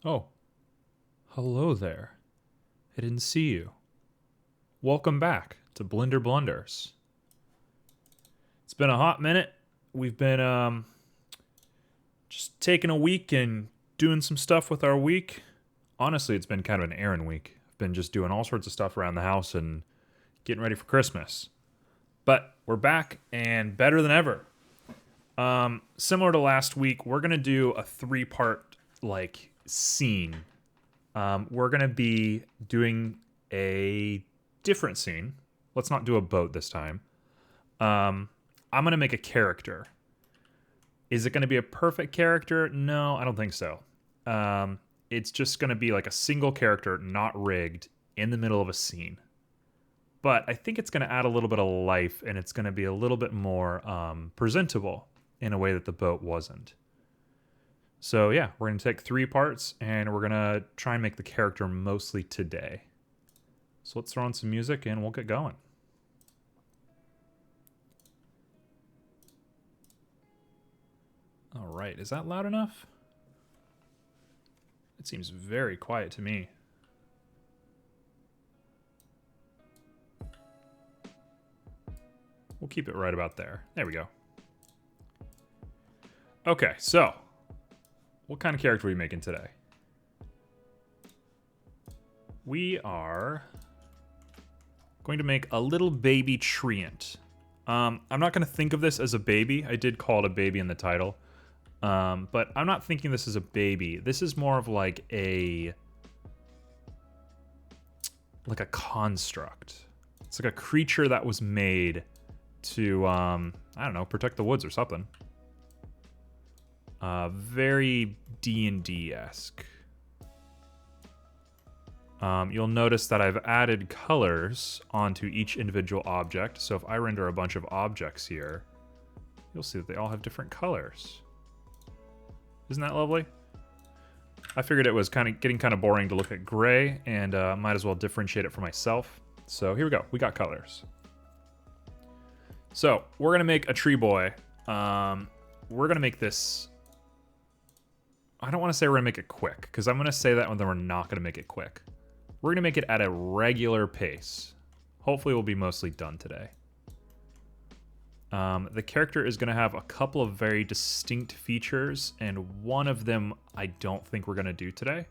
Oh, hello there. I didn't see you. Welcome back to Blunders. It's been a hot minute. We've been just taking a week and doing some stuff with our week. Honestly, it's been kind of an errand week. I've been just doing all sorts of stuff around the house and getting ready for Christmas. But we're back and better than ever. Similar to last week, we're gonna do a three-part scene. We're gonna be doing a different scene. Let's not do a boat this time. I'm gonna make a character. Is it gonna be a perfect character? No, I don't think so. It's just gonna be like a single character, not rigged, in the middle of a scene. But I think it's gonna add a little bit of life, and it's gonna be a little bit more presentable in a way that the boat wasn't. So yeah, we're going to take 3 parts, and we're going to try and make the character mostly today. So let's throw on some music, and we'll get going. All right, is that loud enough? It seems very quiet to me. We'll keep it right about there. There we go. Okay, so what kind of character are we making today? We are going to make a little baby treant. I'm not going to think of this as a baby. I did call it a baby in the title. But I'm not thinking this as a baby. This is more of like a construct. It's like a creature that was made to, I don't know, protect the woods or something. Very D&D-esque. You'll notice that I've added colors onto each individual object. So if I render a bunch of objects here, you'll see that they all have different colors. Isn't that lovely? I figured it was getting kind of boring to look at gray, and might as well differentiate it for myself. So here we go. We got colors. So we're going to make a tree boy. We're going to make this... I don't want to say we're going to make it quick, because I'm going to say that when we're not going to make it quick. We're going to make it at a regular pace. Hopefully we'll be mostly done today. The character is going to have a couple of very distinct features, and one of them I don't think we're going to do today.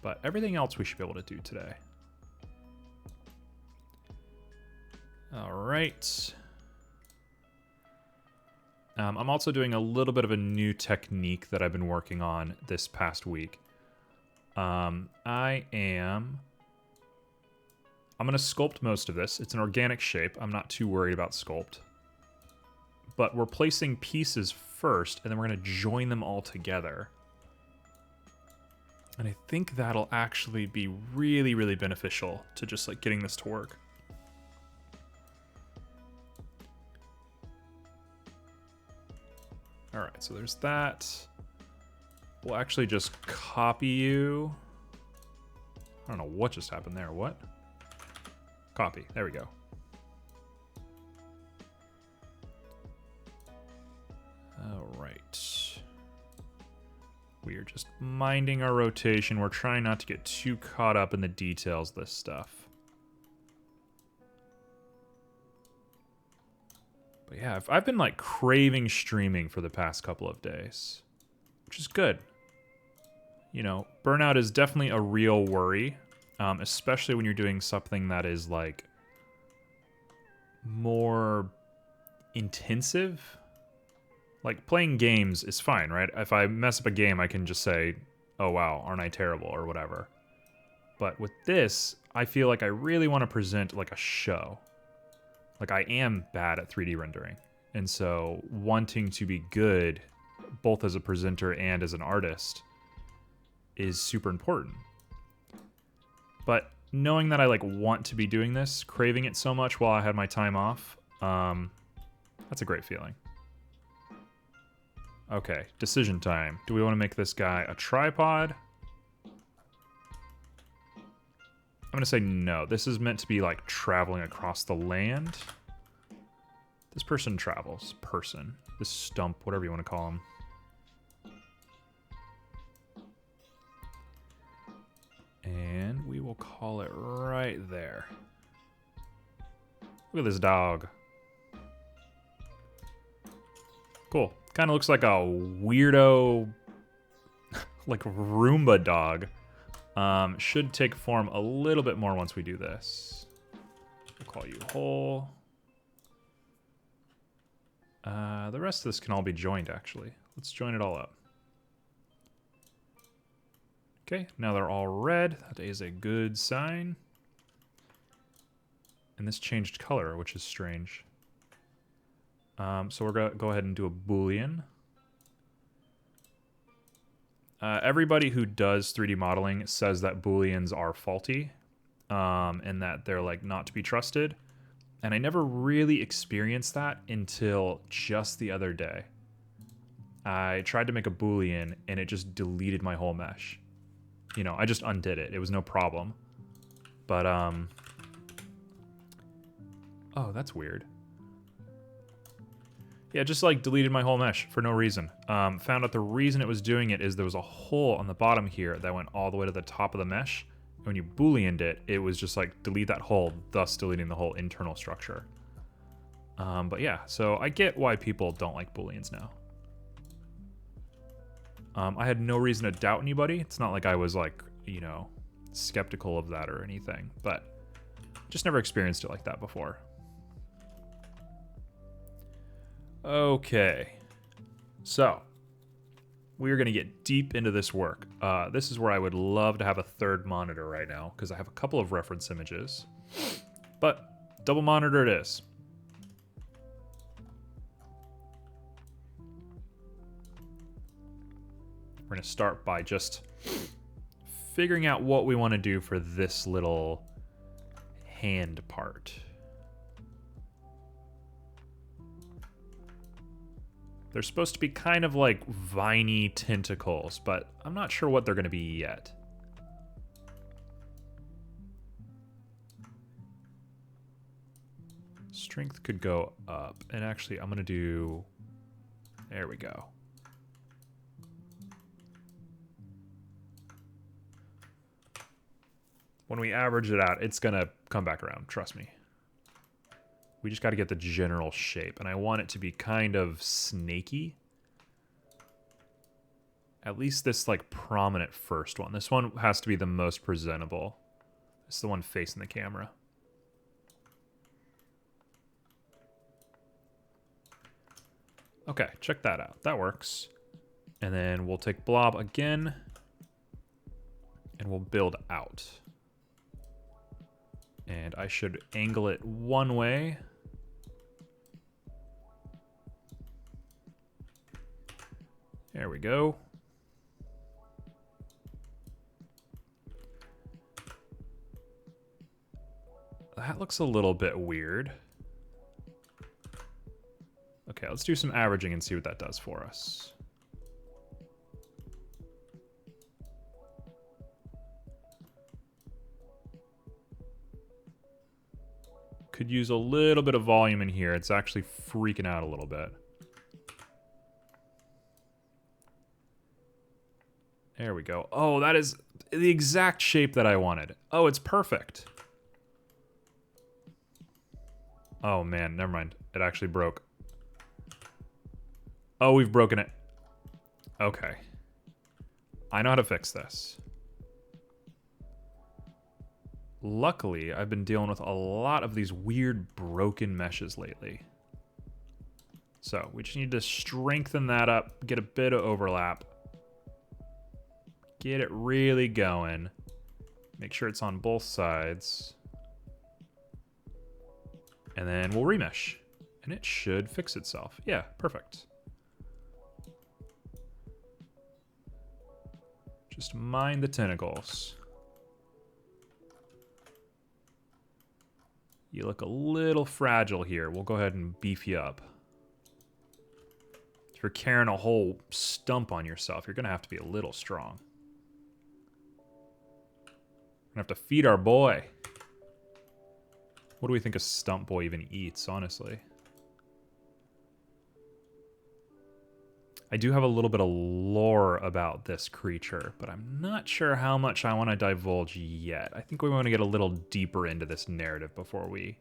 But everything else we should be able to do today. All right. I'm also doing a little bit of a new technique that I've been working on this past week. I'm going to sculpt most of this. It's an organic shape. I'm not too worried about sculpt. But we're placing pieces first, and then we're going to join them all together. And I think that'll actually be really, really beneficial to just like getting this to work. All right, so there's that. We'll actually just copy you. I don't know what just happened there. What? Copy. There we go. All right. We are just minding our rotation. We're trying not to get too caught up in the details of this stuff. But yeah, I've been like craving streaming for the past couple of days, which is good. You know, burnout is definitely a real worry, especially when you're doing something that is like more intensive. Like playing games is fine, right? If I mess up a game, I can just say, oh wow, aren't I terrible or whatever. But with this, I feel like I really want to present like a show. Like I am bad at 3D rendering. And so wanting to be good, both as a presenter and as an artist, is super important. But knowing that I like want to be doing this, craving it so much while I had my time off, that's a great feeling. Okay, decision time. Do we want to make this guy a tripod? I'm gonna say no. This is meant to be like traveling across the land. This person travels. Person. This stump, whatever you want to call him. we'll call it right there. Look at this dog. Cool. Kind of looks like a weirdo, like Roomba dog. Should take form a little bit more once we do this. We'll call you whole. The rest of this can all be joined, actually. Let's join it all up. Okay, now they're all red. That is a good sign. And this changed color, which is strange. So we're going to go ahead and do a Boolean. Everybody who does 3D modeling says that Booleans are faulty, and that they're like not to be trusted. And I never really experienced that until just the other day. I tried to make a Boolean and it just deleted my whole mesh. You know, I just undid it. It was no problem. But, oh, that's weird. Yeah, just like deleted my whole mesh for no reason. Found out the reason it was doing it is there was a hole on the bottom here that went all the way to the top of the mesh. And when you Booleaned it, it was just like delete that hole, thus deleting the whole internal structure. But yeah, so I get why people don't like Booleans now. I had no reason to doubt anybody. It's not like I was like, you know, skeptical of that or anything, but just never experienced it like that before. Okay, so we are going to get deep into this work. This is where I would love to have a third monitor right now because I have a couple of reference images, but double monitor it is. We're going to start by just figuring out what we want to do for this little hand part. They're supposed to be kind of like viney tentacles, but I'm not sure what they're going to be yet. Strength could go up. And actually, I'm going to do... There we go. When we average it out, it's going to come back around. Trust me. We just got to get the general shape. And I want it to be kind of snaky. At least this like prominent first one. This one has to be the most presentable. It's the one facing the camera. Okay, check that out. That works. And then we'll take blob again. And we'll build out. And I should angle it one way. There we go. That looks a little bit weird. Okay, let's do some averaging and see what that does for us. Could use a little bit of volume in here. It's actually freaking out a little bit. There we go. Oh, that is the exact shape that I wanted. Oh, it's perfect. Oh man, never mind. It actually broke. Oh, we've broken it. Okay. I know how to fix this. Luckily, I've been dealing with a lot of these weird broken meshes lately. So we just need to strengthen that up, get a bit of overlap. Get it really going. Make sure it's on both sides. And then we'll remesh. And it should fix itself. Yeah, perfect. Just mind the tentacles. You look a little fragile here. We'll go ahead and beef you up. If you're carrying a whole stump on yourself, you're going to have to be a little strong. We're going to have to feed our boy. What do we think a stump boy even eats, honestly? I do have a little bit of lore about this creature, but I'm not sure how much I want to divulge yet. I think we want to get a little deeper into this narrative before we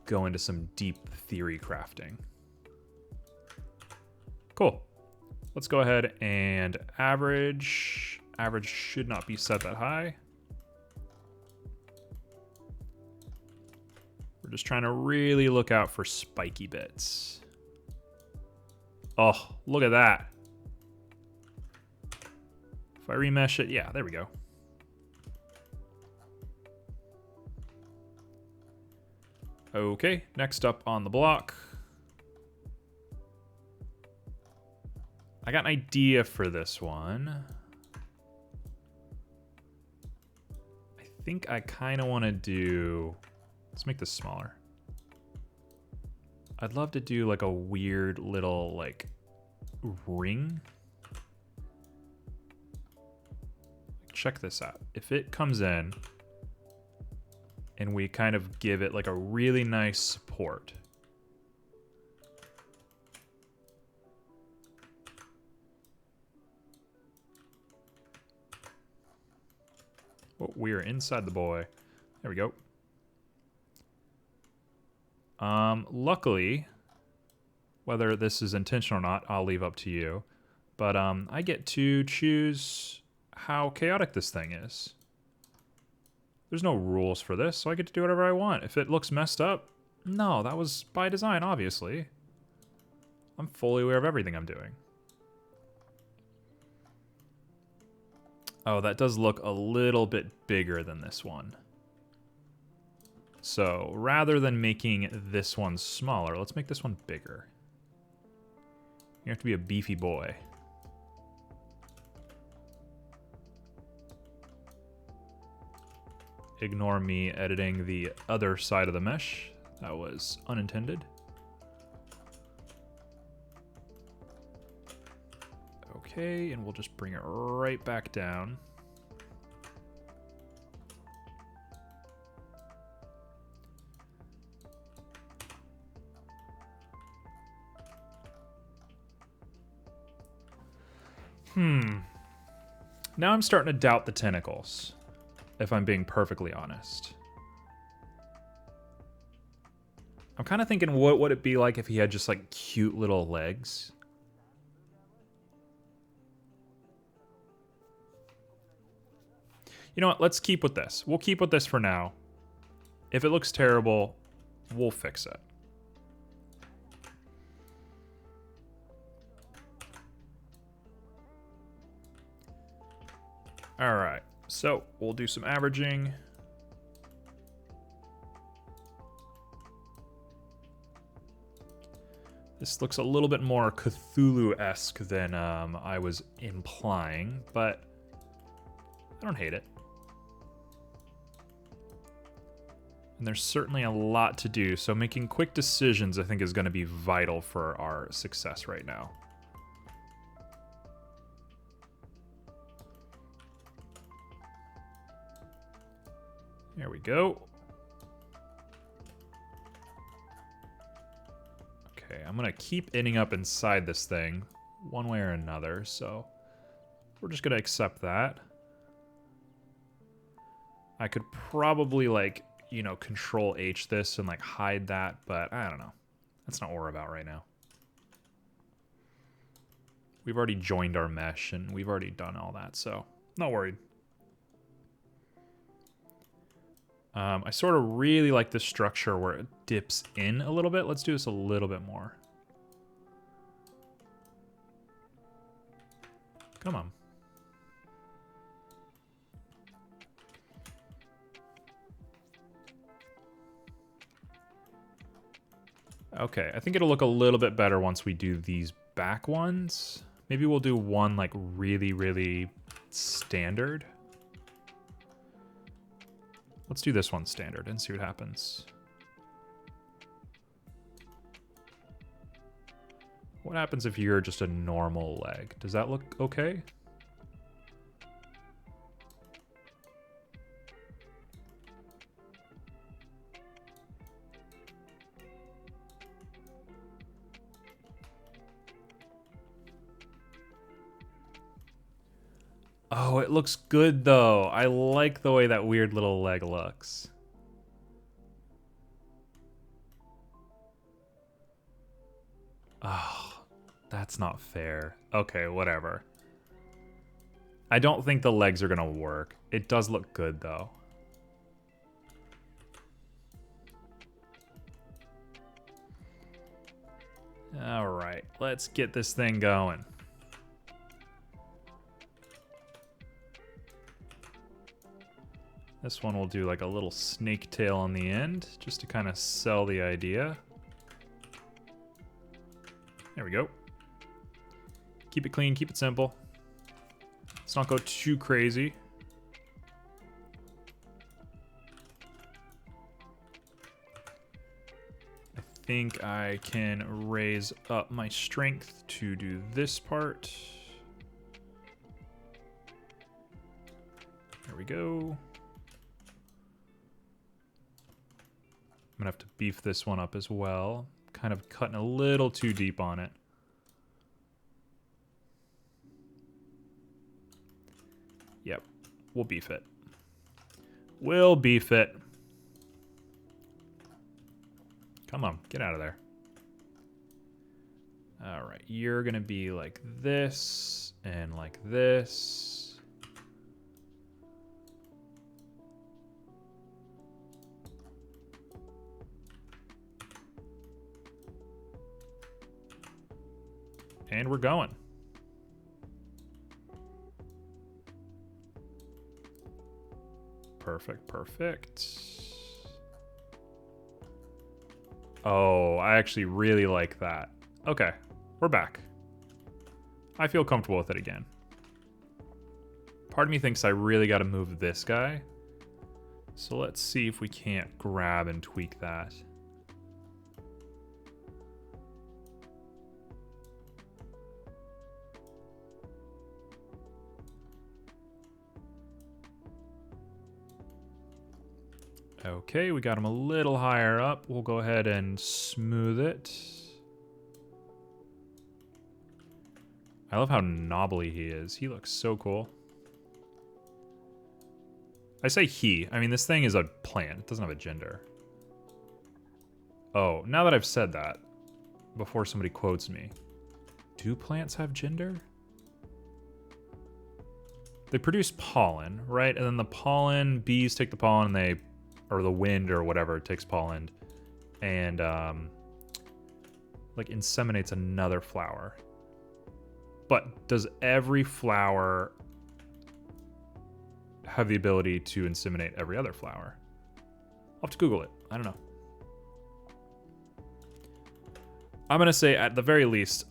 go into some deep theory crafting. Cool. Let's go ahead and average. Average should not be set that high. We're just trying to really look out for spiky bits. Oh, look at that. If I remesh it, yeah, there we go. Okay, next up on the block. I got an idea for this one. I think I kind of want to do... Let's make this smaller. I'd love to do like a weird little like ring. Check this out. If it comes in and we kind of give it like a really nice support. Oh, we are inside the boy. There we go. Luckily, whether this is intentional or not, I'll leave up to you. But I get to choose how chaotic this thing is. There's no rules for this, so I get to do whatever I want. If it looks messed up, no, that was by design, obviously. I'm fully aware of everything I'm doing. Oh, that does look a little bit bigger than this one. So rather than making this one smaller, let's make this one bigger. You have to be a beefy boy. Ignore me editing the other side of the mesh. That was unintended. Okay, and we'll just bring it right back down. Now I'm starting to doubt the tentacles, if I'm being perfectly honest. I'm kind of thinking, what would it be like if he had just like cute little legs? You know what? Let's keep with this. We'll keep with this for now. If it looks terrible, we'll fix it. All right, so we'll do some averaging. This looks a little bit more Cthulhu-esque than I was implying, but I don't hate it. And there's certainly a lot to do, so making quick decisions I think is going to be vital for our success right now. There we go. Okay, I'm gonna keep ending up inside this thing one way or another, so we're just gonna accept that. I could probably like, you know, Control H this and like hide that, but I don't know. That's not what we're about right now. We've already joined our mesh and we've already done all that, so not worried. I sort of really like this structure where it dips in a little bit. Let's do this a little bit more. Come on. Okay, I think it'll look a little bit better once we do these back ones. Maybe we'll do one like really, really standard. Let's do this one standard and see what happens. What happens if you're just a normal leg? Does that look okay? Oh, it looks good though. I like the way that weird little leg looks. Oh, that's not fair. Okay, whatever. I don't think the legs are gonna work. It does look good though. All right, let's get this thing going. This one will do like a little snake tail on the end, just to kind of sell the idea. There we go. Keep it clean, keep it simple. Let's not go too crazy. I think I can raise up my strength to do this part. There we go. I'm gonna have to beef this one up as well. Kind of cutting a little too deep on it. Yep, we'll beef it. We'll beef it. Come on, get out of there. All right, you're gonna be like this and like this. And we're going. Perfect, perfect. Oh, I actually really like that. Okay, we're back. I feel comfortable with it again. Part of me thinks I really got to move this guy. So let's see if we can't grab and tweak that. Okay, we got him a little higher up. We'll go ahead and smooth it. I love how knobbly he is. He looks so cool. I say he. I mean, this thing is a plant. It doesn't have a gender. Oh, now that I've said that, before somebody quotes me, do plants have gender? They produce pollen, right? And then the pollen, bees take the pollen and they, or the wind or whatever takes pollen and like inseminates another flower. But does every flower have the ability to inseminate every other flower? I'll have to Google it. I don't know. I'm gonna say at the very least,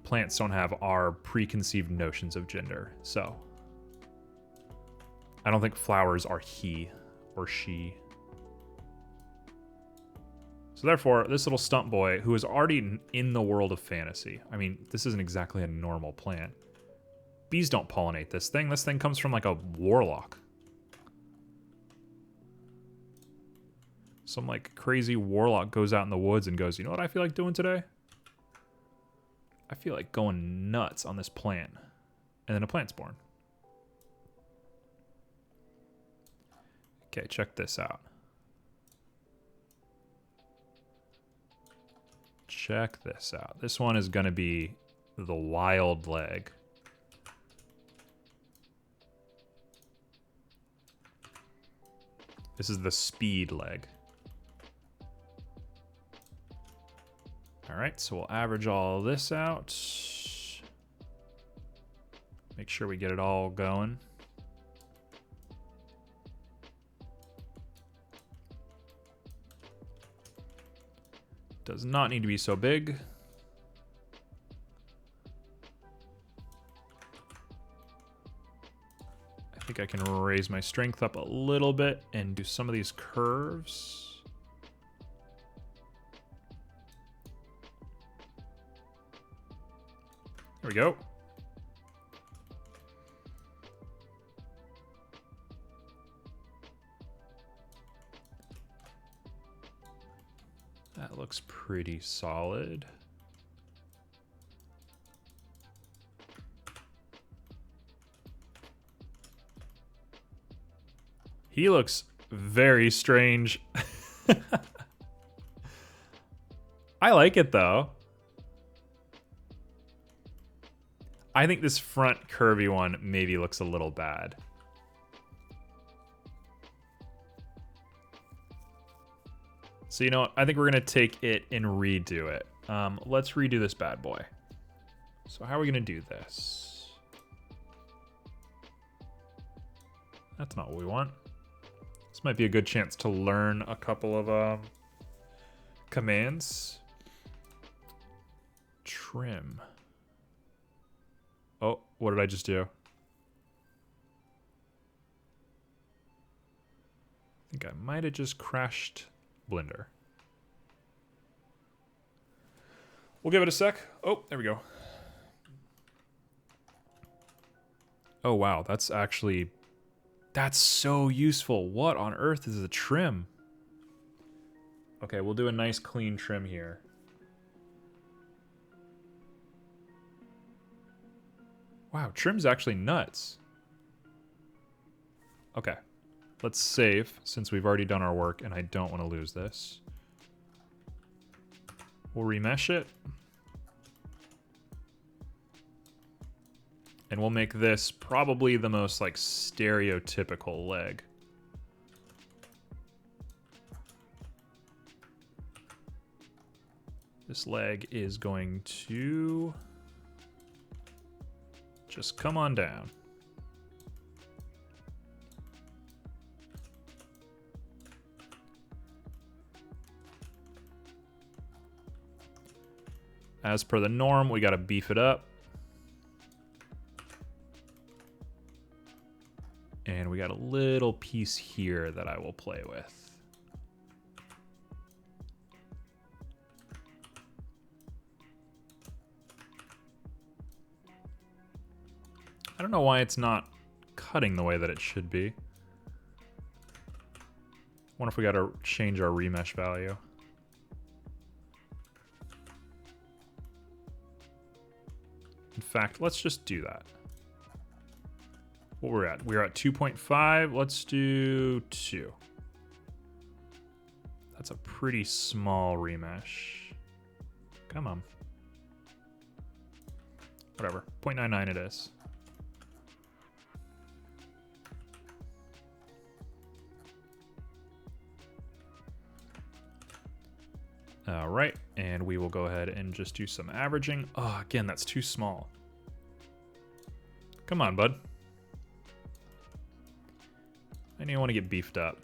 plants don't have our preconceived notions of gender. So I don't think flowers are he or she. So therefore, this little stump boy, who is already in the world of fantasy. I mean, this isn't exactly a normal plant. Bees don't pollinate this thing. This thing comes from like a warlock. Some like crazy warlock goes out in the woods and goes, you know what I feel like doing today? I feel like going nuts on this plant. And then a plant's born. Okay, check this out. Check this out. This one is going to be the wild leg. This is the speed leg. All right, so we'll average all this out. Make sure we get it all going. Does not need to be so big. I think I can raise my strength up a little bit and do some of these curves. There we go. That looks pretty solid. He looks very strange. I like it though. I think this front curvy one maybe looks a little bad. So you know what? I think we're gonna take it and redo it. Let's redo this bad boy. So how are we gonna do this? That's not what we want. This might be a good chance to learn a couple of commands. Trim. Oh, what did I just do? I think I might have just crashed Blender. We'll give it a sec. Oh, there we go. Oh, wow. That's so useful. What on earth is a trim? Okay, we'll do a nice clean trim here. Wow, trim's actually nuts. Okay, let's save since we've already done our work and I don't want to lose this. We'll remesh it. And we'll make this probably the most like stereotypical leg. This leg is going to just come on down. As per the norm, we got to beef it up. And we got a little piece here that I will play with. I don't know why it's not cutting the way that it should be. Wonder if we got to change our remesh value. In fact, let's just do that. What we're at? We're at 2.5. Let's do 2. That's a pretty small remesh. Come on. Whatever. 0.99 it is. All right, and we will go ahead and just do some averaging. Oh, again, that's too small. Come on, bud. I need to want to get beefed up.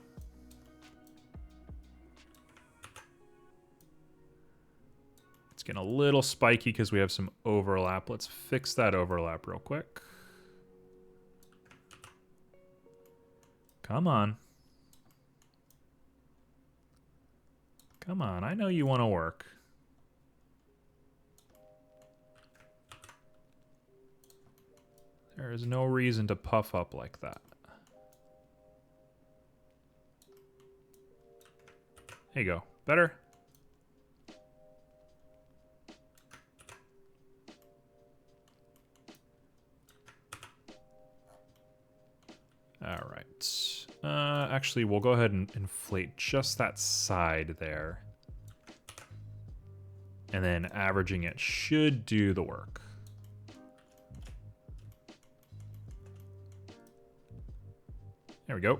It's getting a little spiky because we have some overlap. Let's fix that overlap real quick. Come on. Come on, I know you want to work. There is no reason to puff up like that. There you go. Better? All right. Actually, we'll go ahead and inflate just that side there. And then averaging it should do the work. There we go.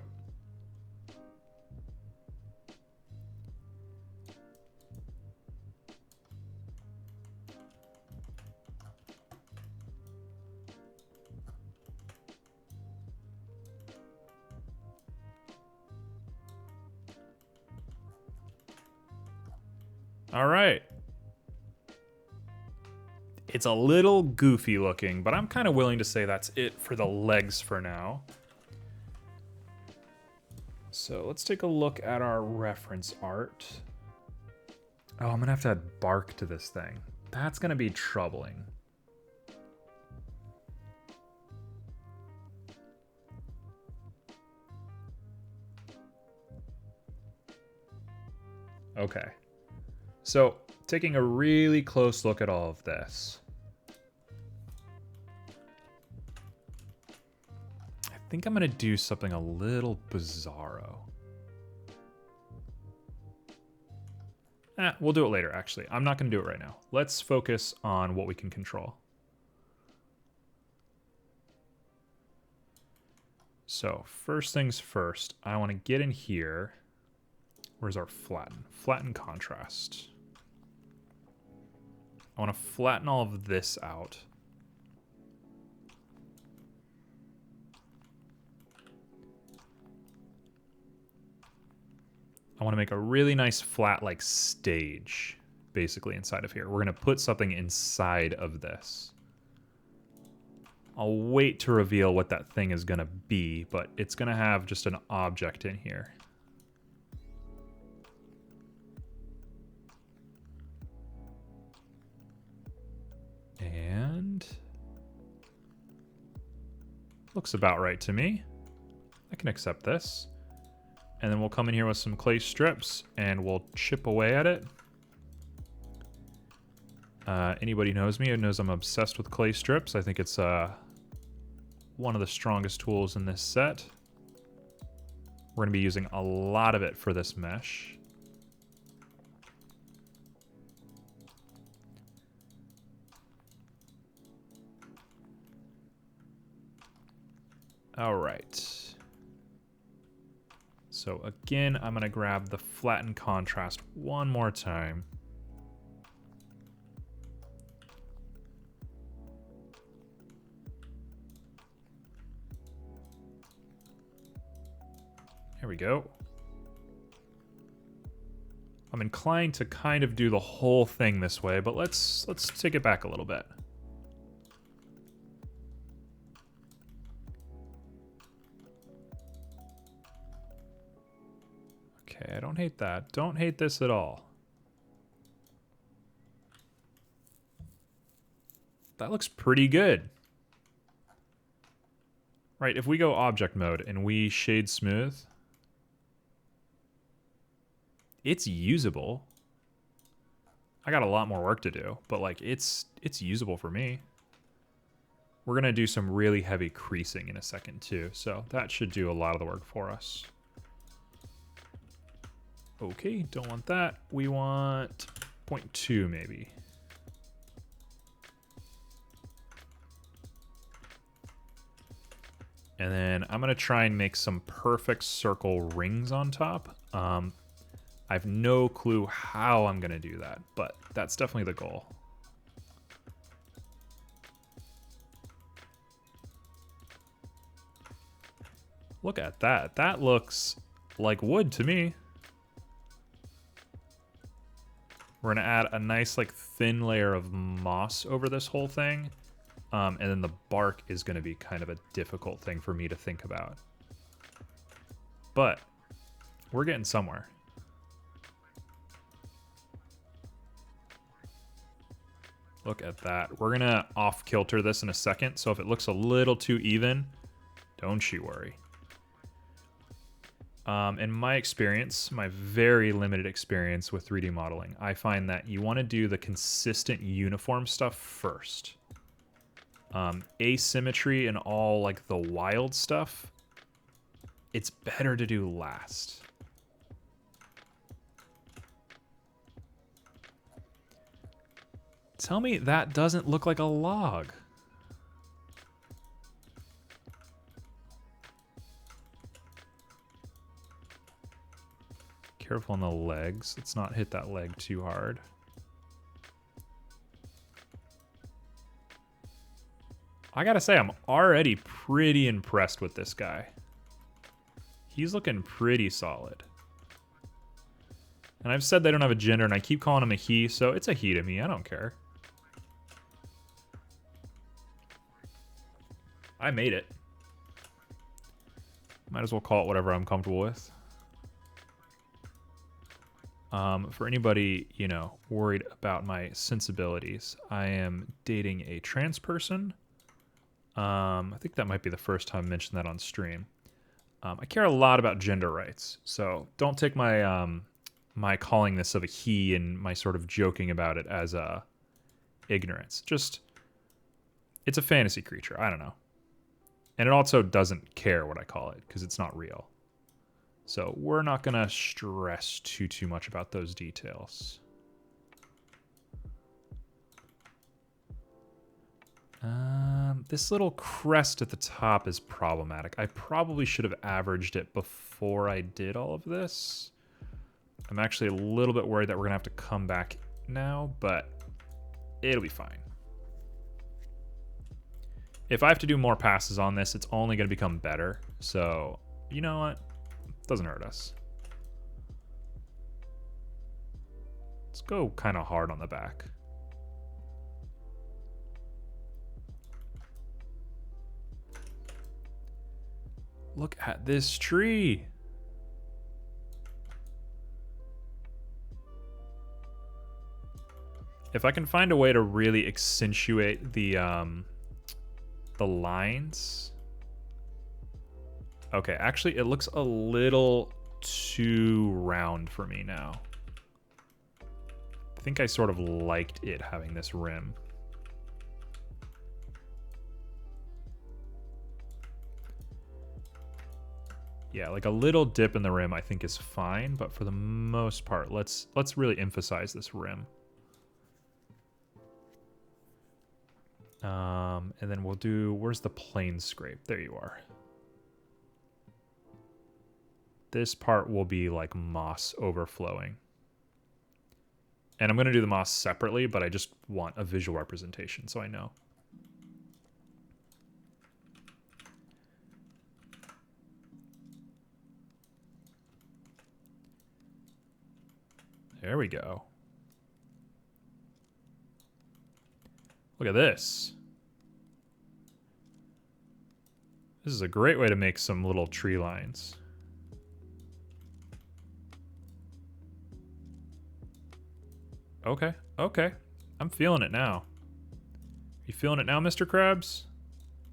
All right. It's a little goofy looking, but I'm kind of willing to say that's it for the legs for now. So let's take a look at our reference art. Oh, I'm gonna have to add bark to this thing. That's gonna be troubling. Okay. So, taking a really close look at all of this. I think I'm going to do something a little bizarro. We'll do it later, actually. I'm not going to do it right now. Let's focus on what we can control. So, first things first, I want to get in here. Where's our flatten? Flatten contrast. I want to flatten all of this out. I want to make a really nice flat, like, stage, basically, inside of here. We're going to put something inside of this. I'll wait to reveal what that thing is going to be, but it's going to have just an object in here. And looks about right to me. I can accept this. And then we'll come in here with some clay strips and we'll chip away at it. Anybody knows me and knows I'm obsessed with clay strips. I think it's one of the strongest tools in this set. We're going to be using a lot of it for this mesh. All right. So again, I'm going to grab the flatten contrast one more time. There we go. I'm inclined to kind of do the whole thing this way, but let's take it back a little bit. Okay, I don't hate that. Don't hate this at all. That looks pretty good. Right, if we go object mode and we shade smooth, it's usable. I got a lot more work to do, but like it's usable for me. We're gonna do some really heavy creasing in a second too, so that should do a lot of the work for us. Okay, don't want that. We want 0.2 maybe. And then I'm gonna try and make some perfect circle rings on top. I have no clue how I'm gonna do that, but that's definitely the goal. Look at that. That looks like wood to me. We're gonna add a nice like thin layer of moss over this whole thing. And then the bark is gonna be kind of a difficult thing for me to think about. But we're getting somewhere. Look at that. We're gonna off kilter this in a second, so if it looks a little too even, don't you worry. In my experience, my very limited experience with 3D modeling, I find that you want to do the consistent uniform stuff first. Asymmetry and all like the wild stuff, it's better to do last. Tell me that doesn't look like a log. Careful on the legs. Let's not hit that leg too hard. I gotta say, I'm already pretty impressed with this guy. He's looking pretty solid. And I've said they don't have a gender, and I keep calling him a he, so it's a he to me. I don't care. I made it. Might as well call it whatever I'm comfortable with. For anybody, you know, worried about my sensibilities, I am dating a trans person. I think that might be the first time I mentioned that on stream. I care a lot about gender rights, so don't take my my calling this of a he and my sort of joking about it as ignorance. Just, it's a fantasy creature. I don't know. And it also doesn't care what I call it because it's not real. So we're not going to stress too much about those details. This little crest at the top is problematic. I probably should have averaged it before I did all of this. I'm actually a little bit worried that we're going to have to come back now, but it'll be fine. If I have to do more passes on this, it's only going to become better. So, you know what? Doesn't hurt us. Let's go kind of hard on the back. Look at this tree. If I can find a way to really accentuate the lines. Okay, actually, it looks a little too round for me now. I think I sort of liked it having this rim. Yeah, like a little dip in the rim I think is fine, but for the most part, let's really emphasize this rim. And then we'll do, where's the plane scrape? There you are. This part will be like moss overflowing. And I'm going to do the moss separately, but I just want a visual representation so I know. There we go. Look at this. This is a great way to make some little tree lines. Okay, okay. I'm feeling it now. You feeling it now, Mr. Krabs?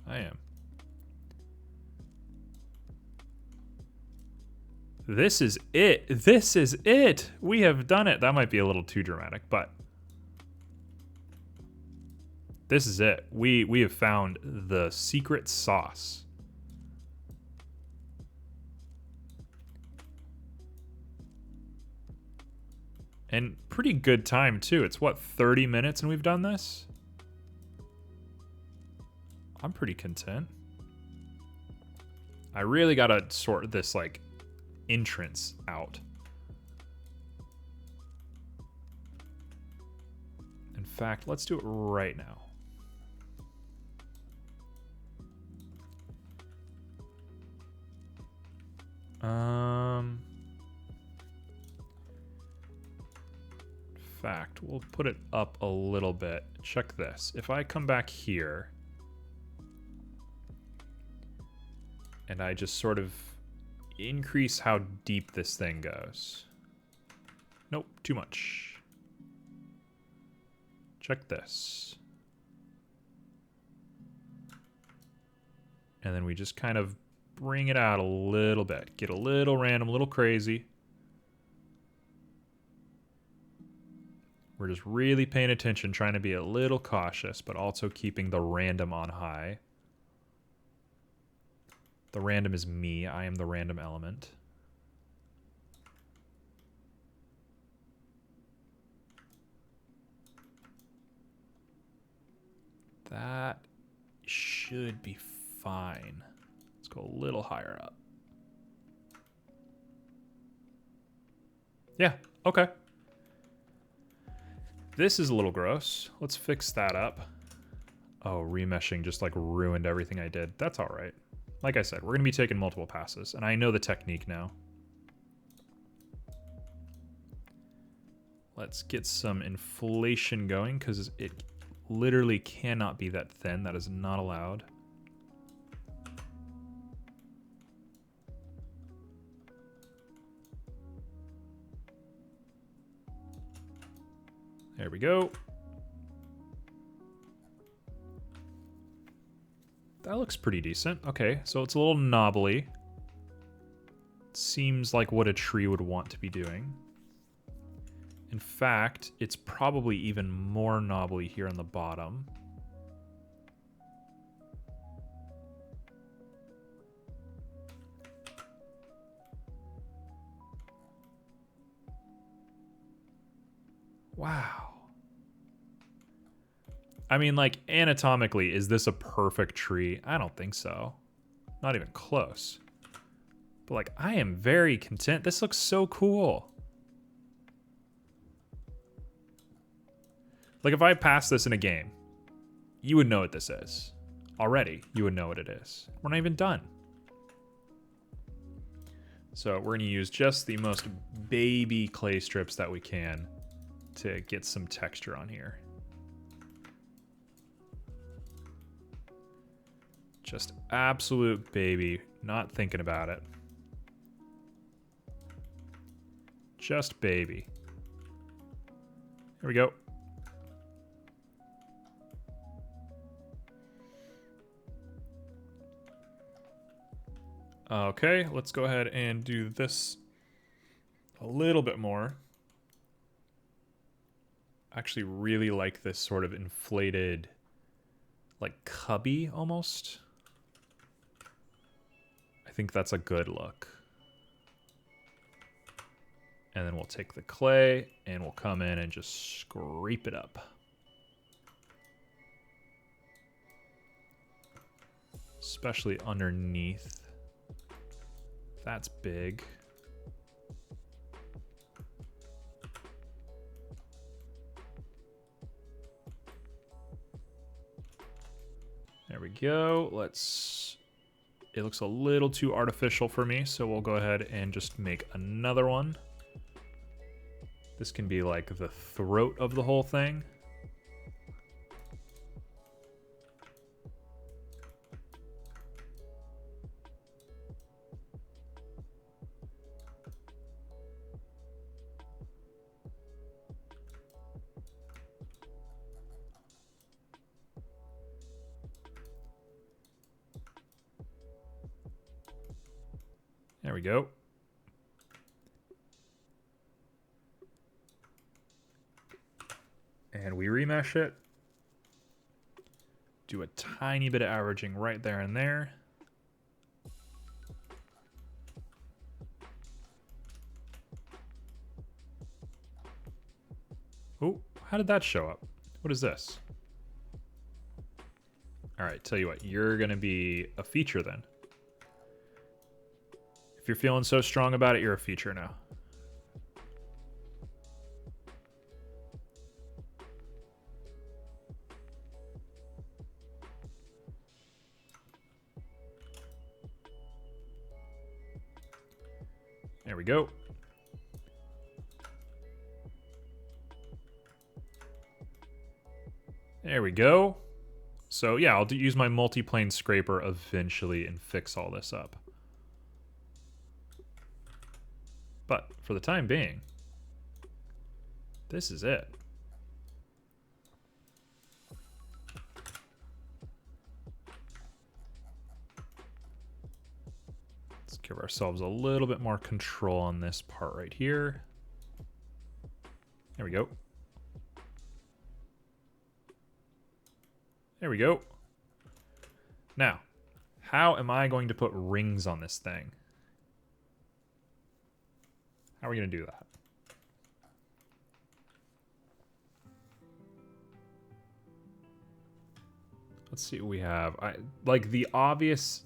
I am. This is it. This is it. We have done it. That might be a little too dramatic, but this is it. We have found the secret sauce. And pretty good time, too. It's, what, 30 minutes and we've done this? I'm pretty content. I really gotta sort this, like, entrance out. In fact, let's do it right now. In fact, we'll put it up a little bit. Check this. If I come back here and I just sort of increase how deep this thing goes. Nope, too much. Check this. And then we just kind of bring it out a little bit. Get a little random, a little crazy. We're just really paying attention, trying to be a little cautious, but also keeping the random on high. The random is me. I am the random element. That should be fine. Let's go a little higher up. Yeah, okay. This is a little gross. Let's fix that up. Oh, remeshing just like ruined everything I did. That's all right. Like I said, we're going to be taking multiple passes, and I know the technique now. Let's get some inflation going, because it literally cannot be that thin. That is not allowed. There we go. That looks pretty decent. Okay, so it's a little knobbly. Seems like what a tree would want to be doing. In fact, it's probably even more knobbly here on the bottom. Wow. I mean, like, anatomically, is this a perfect tree? I don't think so. Not even close. But, like, I am very content. This looks so cool. Like, if I pass this in a game, you would know what this is. Already, you would know what it is. We're not even done. So we're gonna use just the most baby clay strips that we can to get some texture on here. Just absolute baby, not thinking about it. Just baby. Here we go. Okay, let's go ahead and do this a little bit more. I actually really like this sort of inflated, like, cubby almost. I think that's a good look. And then we'll take the clay and we'll come in and just scrape it up. Especially underneath. That's big. There we go. It looks a little too artificial for me, so we'll go ahead and just make another one. This can be like the throat of the whole thing. There we go. And we remesh it. Do a tiny bit of averaging right there and there. Oh, how did that show up? What is this? All right, tell you what, you're gonna be a feature then. If you're feeling so strong about it, you're a feature now. There we go. There we go. So yeah, I'll use my multi-plane scraper eventually and fix all this up. But for the time being, this is it. Let's give ourselves a little bit more control on this part right here. There we go. There we go. Now, how am I going to put rings on this thing? How are we going to do that? Let's see what we have. Like the obvious,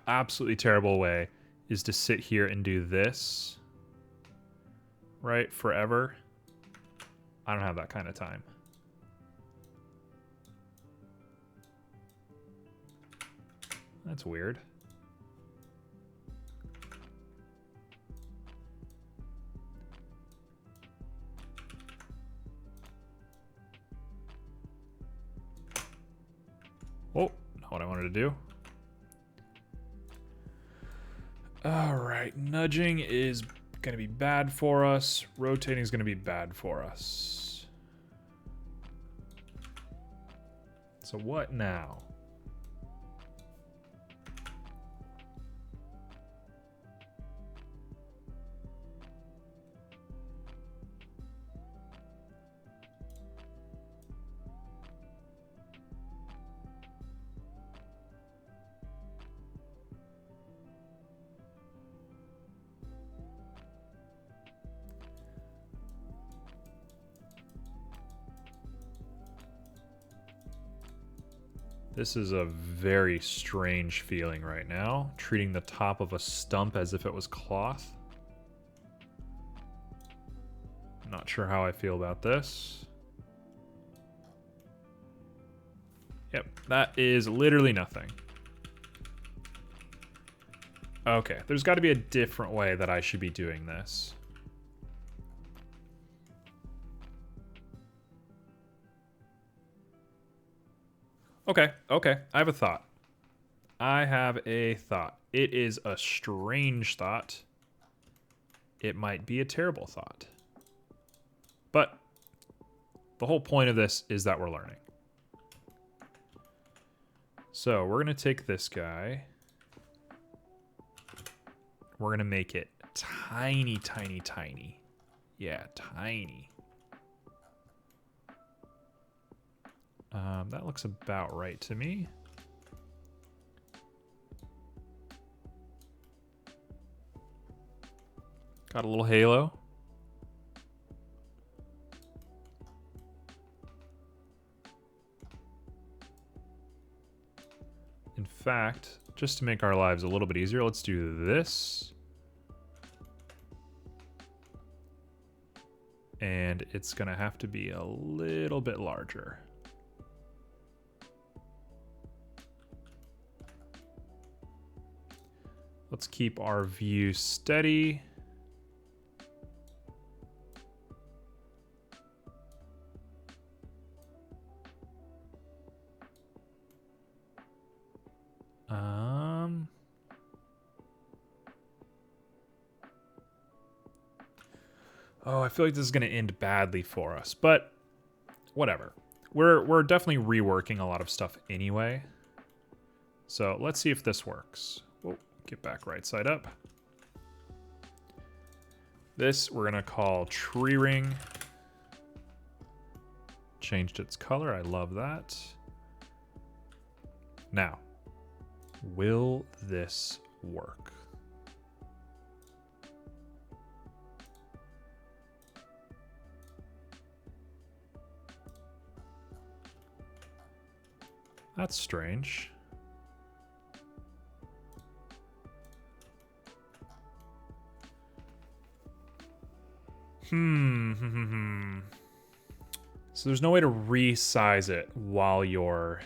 absolutely terrible way is to sit here and do this, right, forever. I don't have that kind of time. That's weird. Oh, not what I wanted to do. All right, nudging is going to be bad for us. Rotating is going to be bad for us. So what now? This is a very strange feeling right now, treating the top of a stump as if it was cloth. Not sure how I feel about this. Yep, that is literally nothing. Okay, there's got to be a different way that I should be doing this. Okay, I have a thought. It is a strange thought. It might be a terrible thought. But the whole point of this is that we're learning. So we're going to take this guy. We're going to make it tiny, tiny, tiny. Yeah, tiny. That looks about right to me. Got a little halo. In fact, just to make our lives a little bit easier, let's do this. And it's gonna have to be a little bit larger. Let's keep our view steady. Oh, I feel like this is going to end badly for us, but whatever. We're definitely reworking a lot of stuff anyway. So let's see if this works. Whoa, get back right side up. This we're going to call tree ring. Changed its color. I love that. Now, will this work? That's strange. So there's no way to resize it while you're...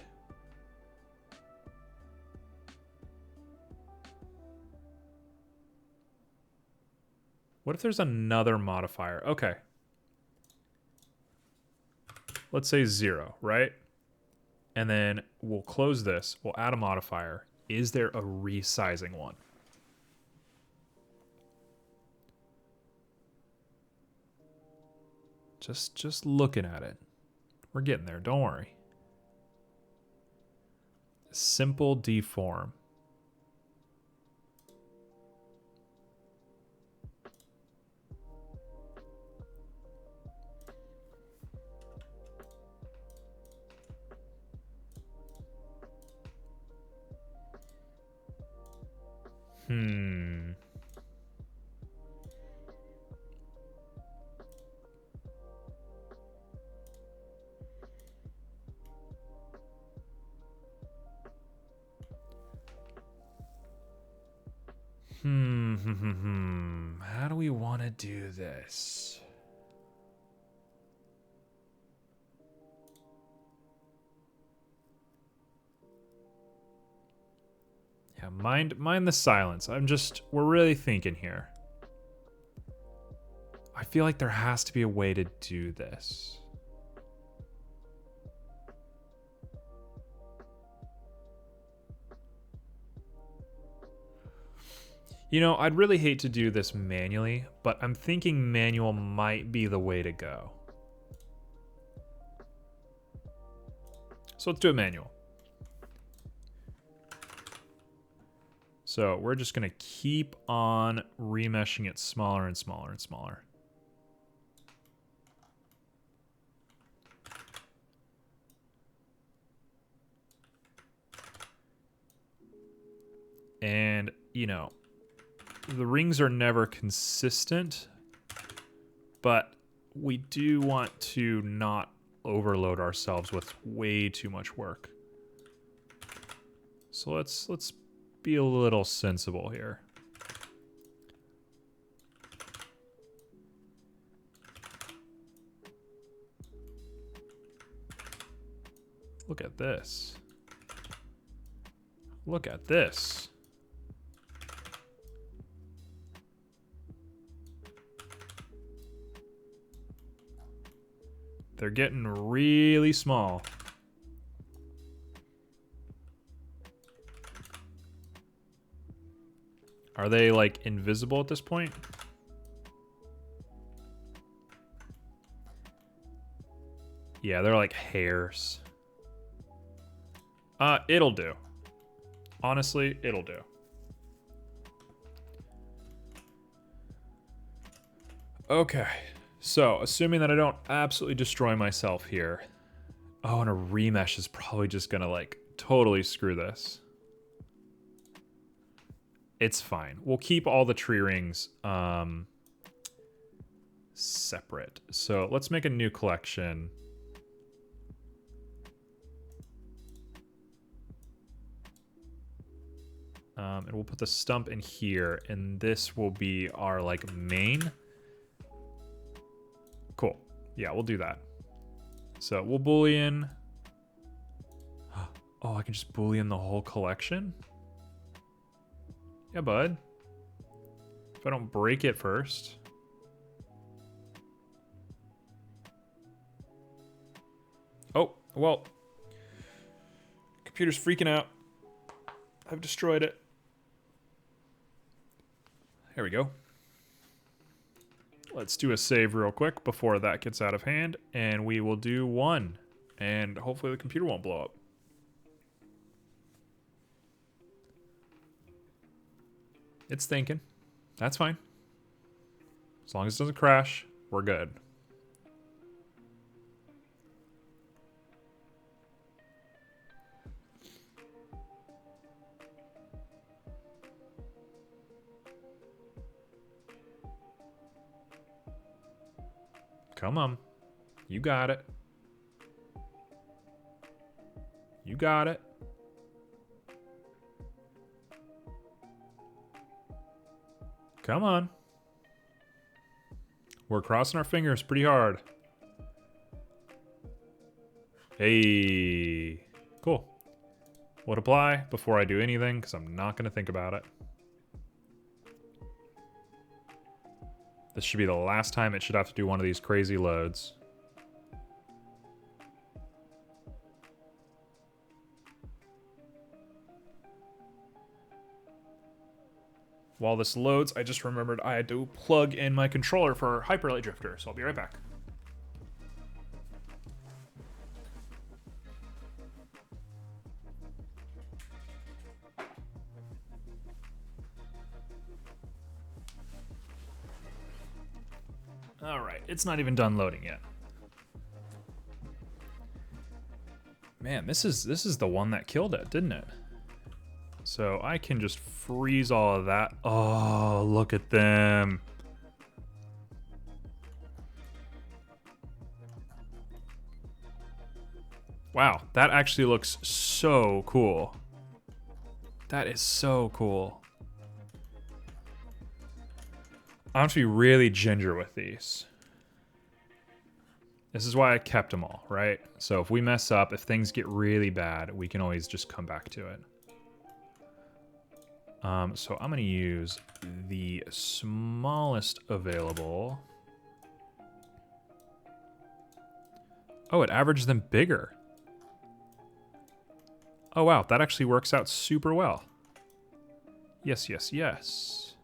What if there's another modifier? Okay. Let's say 0, right? And then we'll close this. We'll add a modifier. Is there a resizing one? Just looking at it. We're getting there. Don't worry. Simple deform. How do we want to do this? Yeah, mind the silence. We're really thinking here. I feel like there has to be a way to do this. You know, I'd really hate to do this manually, but I'm thinking manual might be the way to go. So let's do it manual. So we're just going to keep on remeshing it smaller and smaller and smaller. And, you know, the rings are never consistent, but we do want to not overload ourselves with way too much work. So let's be a little sensible here. Look at this. Look at this. They're getting really small. Are they like invisible at this point? Yeah, they're like hairs. It'll do. Honestly, it'll do. Okay. So, assuming that I don't absolutely destroy myself here. Oh, and a remesh is probably just gonna like totally screw this. It's fine. We'll keep all the tree rings separate. So let's make a new collection. And we'll put the stump in here, and this will be our like main. Cool. Yeah, we'll do that. So we'll boolean. Oh, I can just boolean the whole collection? Yeah, bud. If I don't break it first. Oh, well. Computer's freaking out. I've destroyed it. There we go. Let's do a save real quick before that gets out of hand, and we will do 1. And hopefully the computer won't blow up. It's thinking. That's fine. As long as it doesn't crash, we're good. Come on. You got it. You got it. Come on. We're crossing our fingers pretty hard. Hey. Cool. Would apply before I do anything, because I'm not going to think about it. This should be the last time it should have to do one of these crazy loads. While this loads, I just remembered I had to plug in my controller for Hyperlight Drifter, so I'll be right back. All right, it's not even done loading yet. Man, this is the one that killed it, didn't it? So I can just freeze all of that. Oh, look at them. Wow, that actually looks so cool. That is so cool. I have to be really ginger with these. This is why I kept them all, right? So if we mess up, if things get really bad, we can always just come back to it. So I'm going to use the smallest available. Oh, it averages them bigger. Oh, wow. That actually works out super well. Yes, yes, yes.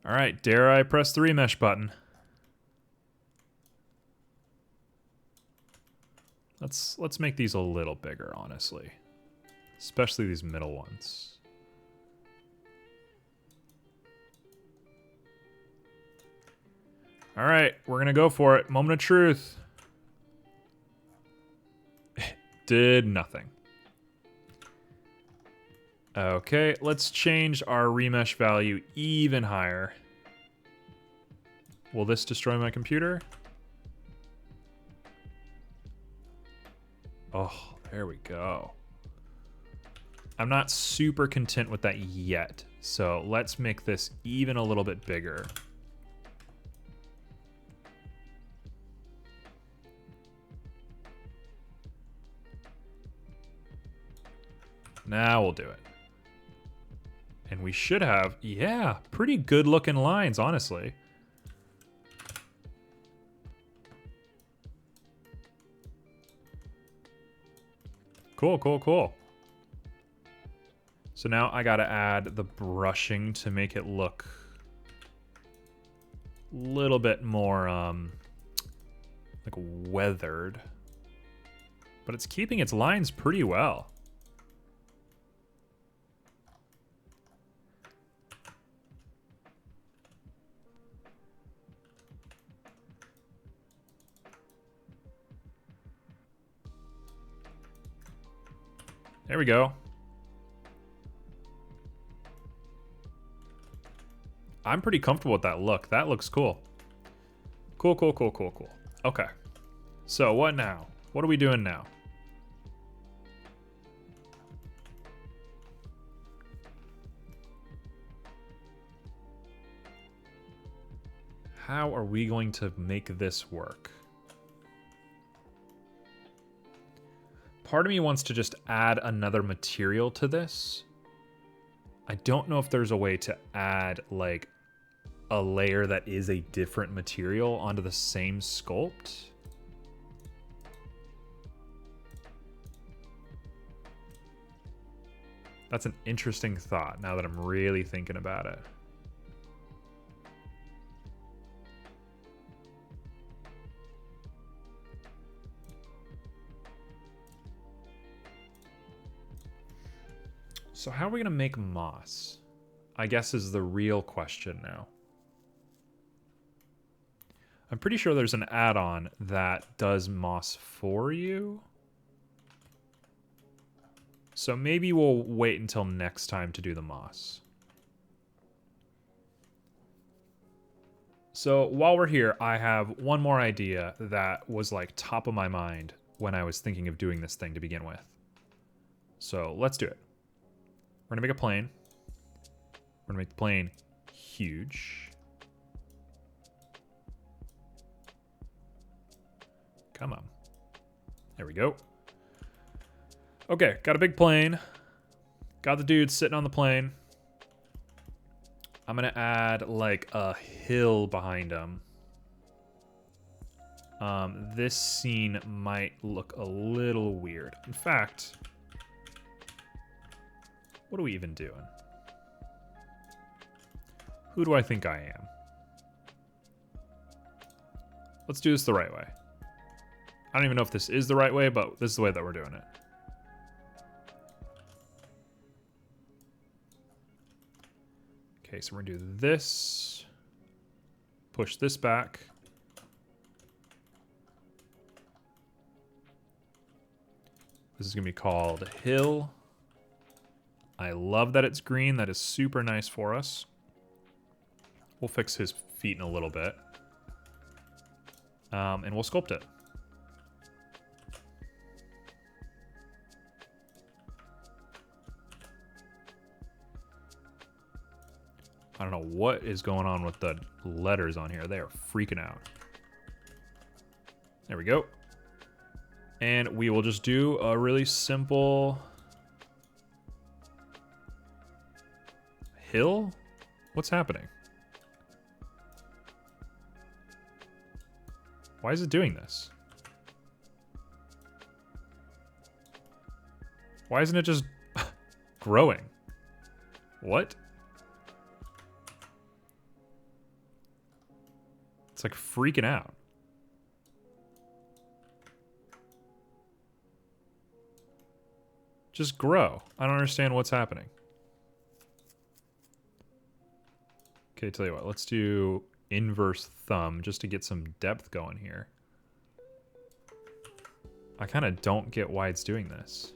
All right. Dare I press the remesh button? Let's make these a little bigger, honestly. Especially these middle ones. All right, we're gonna go for it. Moment of truth. Did nothing. Okay, let's change our remesh value even higher. Will this destroy my computer? Oh, there we go. I'm not super content with that yet. So let's make this even a little bit bigger. Now we'll do it. And we should have, yeah, pretty good looking lines, honestly. Cool, cool, cool. So now I gotta add the brushing to make it look a little bit more like weathered. But it's keeping its lines pretty well. There we go. I'm pretty comfortable with that look. That looks cool. Cool, cool, cool, cool, cool. Okay. So what now? What are we doing now? How are we going to make this work? Part of me wants to just add another material to this. I don't know if there's a way to add like a layer that is a different material onto the same sculpt. That's an interesting thought now that I'm really thinking about it. So how are we gonna make moss? I guess is the real question now. I'm pretty sure there's an add-on that does moss for you. So maybe we'll wait until next time to do the moss. So while we're here, I have one more idea that was like top of my mind when I was thinking of doing this thing to begin with. So let's do it. We're gonna make a plane. We're gonna make the plane huge. Come on. There we go. Okay, got a big plane. Got the dude sitting on the plane. I'm gonna add like a hill behind him. This scene might look a little weird. In fact, what are we even doing? Who do I think I am? Let's do this the right way. I don't even know if this is the right way, but this is the way that we're doing it. Okay, so we're gonna do this. Push this back. This is gonna be called Hill. I love that it's green. That is super nice for us. We'll fix his feet in a little bit. And we'll sculpt it. I don't know what is going on with the letters on here. They are freaking out. There we go. And we will just do a really simple hill? What's happening? Why is it doing this? Why isn't it just growing? What? It's like freaking out. Just grow. I don't understand what's happening. Okay, tell you what, let's do inverse thumb just to get some depth going here. I kind of don't get why it's doing this.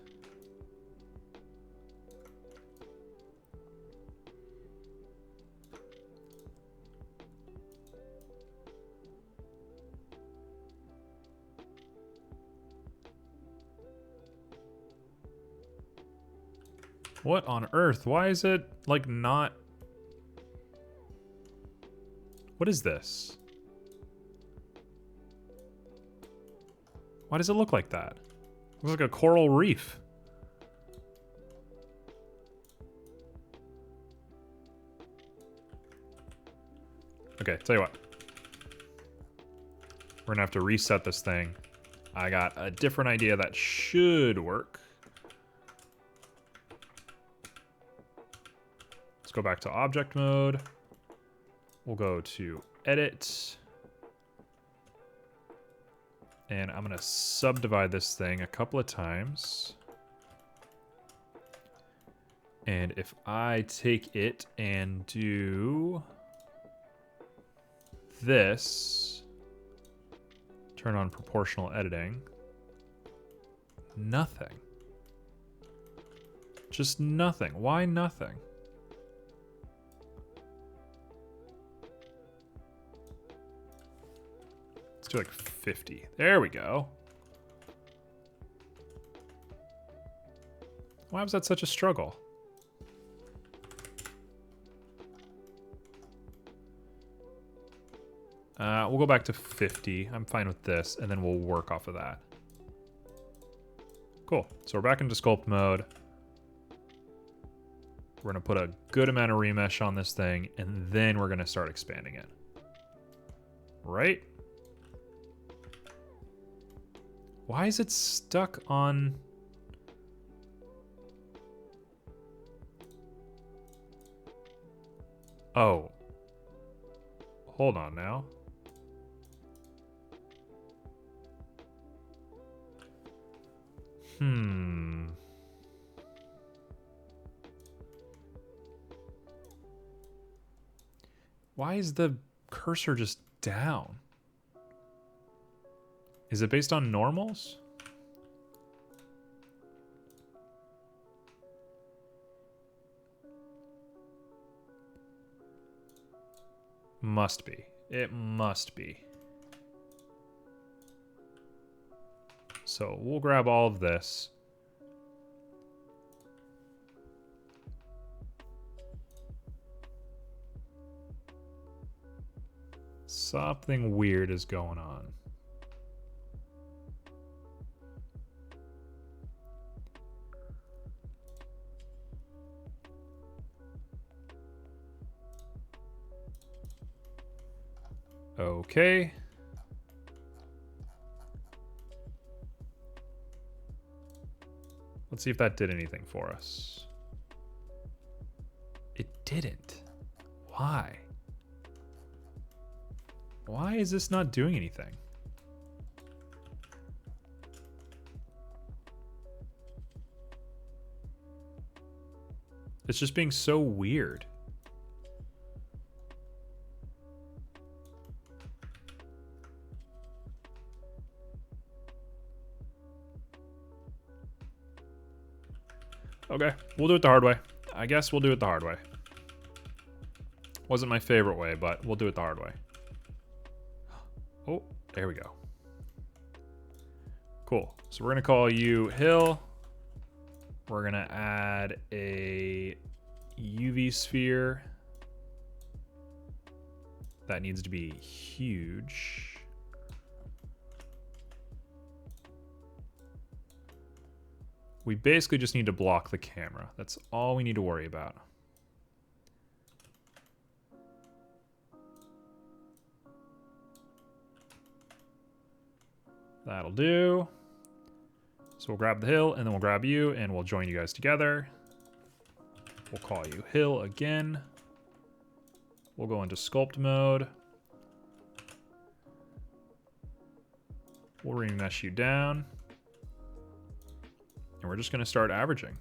What on earth? Why is it, like, not... What is this? Why does it look like that? It looks like a coral reef. Okay, tell you what. We're gonna have to reset this thing. I got a different idea that should work. Let's go back to object mode. We'll go to edit. And I'm gonna subdivide this thing a couple of times. And if I take it and do this, turn on proportional editing, nothing. Just nothing. Why nothing? Let's do like 50. There we go. Why was that such a struggle? We'll go back to 50. I'm fine with this, and then we'll work off of that. Cool. So we're back into sculpt mode. We're going to put a good amount of remesh on this thing, and then we're going to start expanding it. Right? Why is it stuck on... Oh. Hold on now. Why is the cursor just down? Is it based on normals? Must be. It must be. So we'll grab all of this. Something weird is going on. Okay. Let's see if that did anything for us. It didn't. Why? Why is this not doing anything? It's just being so weird. Okay, we'll do it the hard way. I guess we'll do it the hard way. Wasn't my favorite way, but we'll do it the hard way. Oh, there we go. Cool. So we're going to call you Hill. We're going to add a UV sphere. That needs to be huge. We basically just need to block the camera. That's all we need to worry about. That'll do. So we'll grab the hill, and then we'll grab you, and we'll join you guys together. We'll call you Hill again. We'll go into sculpt mode. We'll remesh you down. And we're just going to start averaging.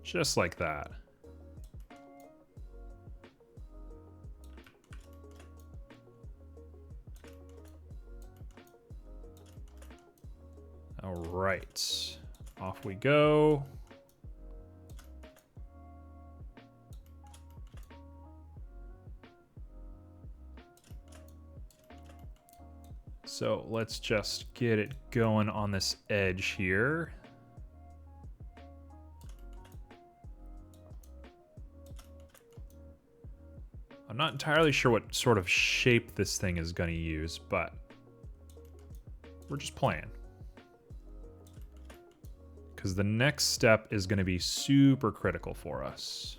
Just like that. All right, off we go. So let's just get it going on this edge here. I'm not entirely sure what sort of shape this thing is going to use, but we're just playing. Because the next step is going to be super critical for us.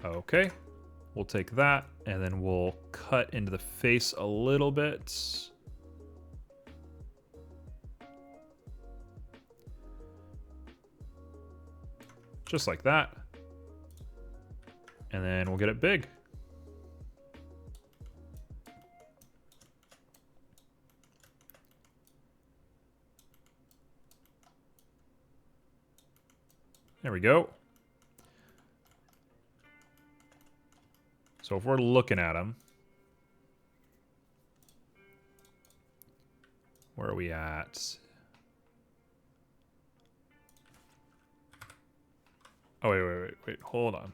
Okay, we'll take that and then we'll cut into the face a little bit. Just like that. And then we'll get it big. There we go. So if we're looking at them, where are we at? Oh, wait, hold on.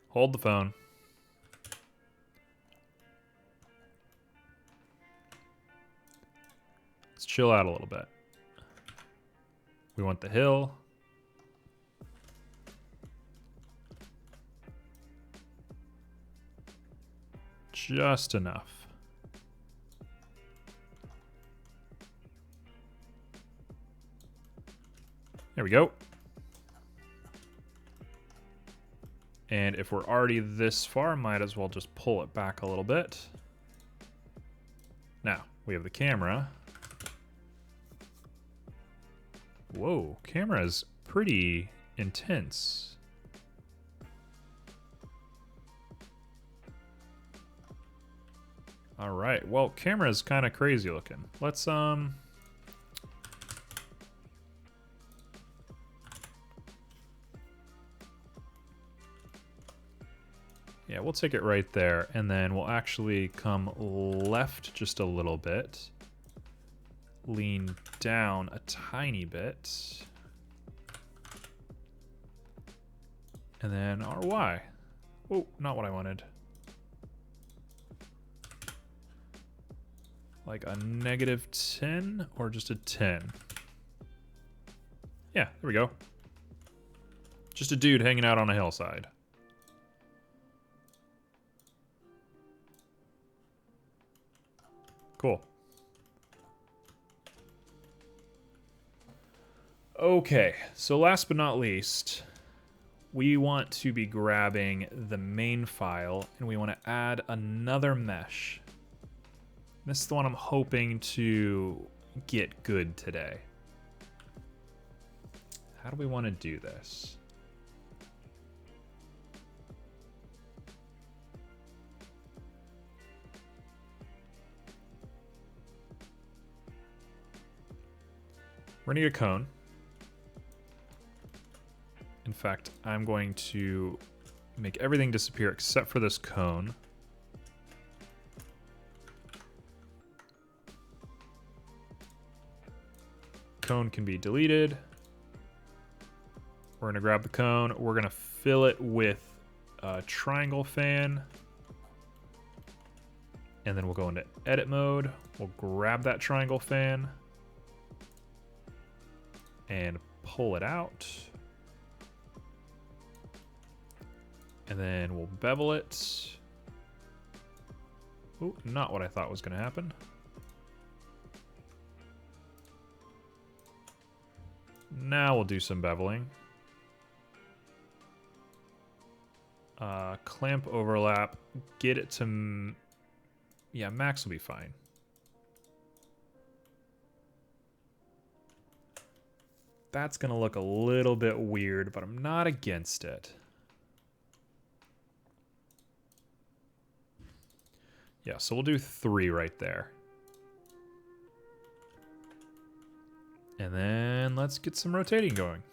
Hold the phone. Let's chill out a little bit. We want the hill. Just enough. There we go. And if we're already this far, might as well just pull it back a little bit. Now, we have the camera. Whoa, camera is pretty intense. All right, well, camera is kind of crazy looking. Let's, yeah, we'll take it right there, and then we'll actually come left just a little bit. Lean down a tiny bit. And then RY. Oh, not what I wanted. Like a -10 or just a 10? Yeah, there we go. Just a dude hanging out on a hillside. Cool. Okay, so last but not least, we want to be grabbing the main file and we want to add another mesh. This is the one I'm hoping to get good today. How do we want to do this? We're gonna need a cone. In fact, I'm going to make everything disappear except for this cone. Cone can be deleted. We're gonna grab the cone. We're gonna fill it with a triangle fan. And then we'll go into edit mode. We'll grab that triangle fan and pull it out. And then we'll bevel it. Oh, not what I thought was gonna happen. Now we'll do some beveling. Clamp overlap, get it to, yeah, max will be fine. That's gonna look a little bit weird, but I'm not against it. Yeah, so we'll do 3 right there. And then let's get some rotating going.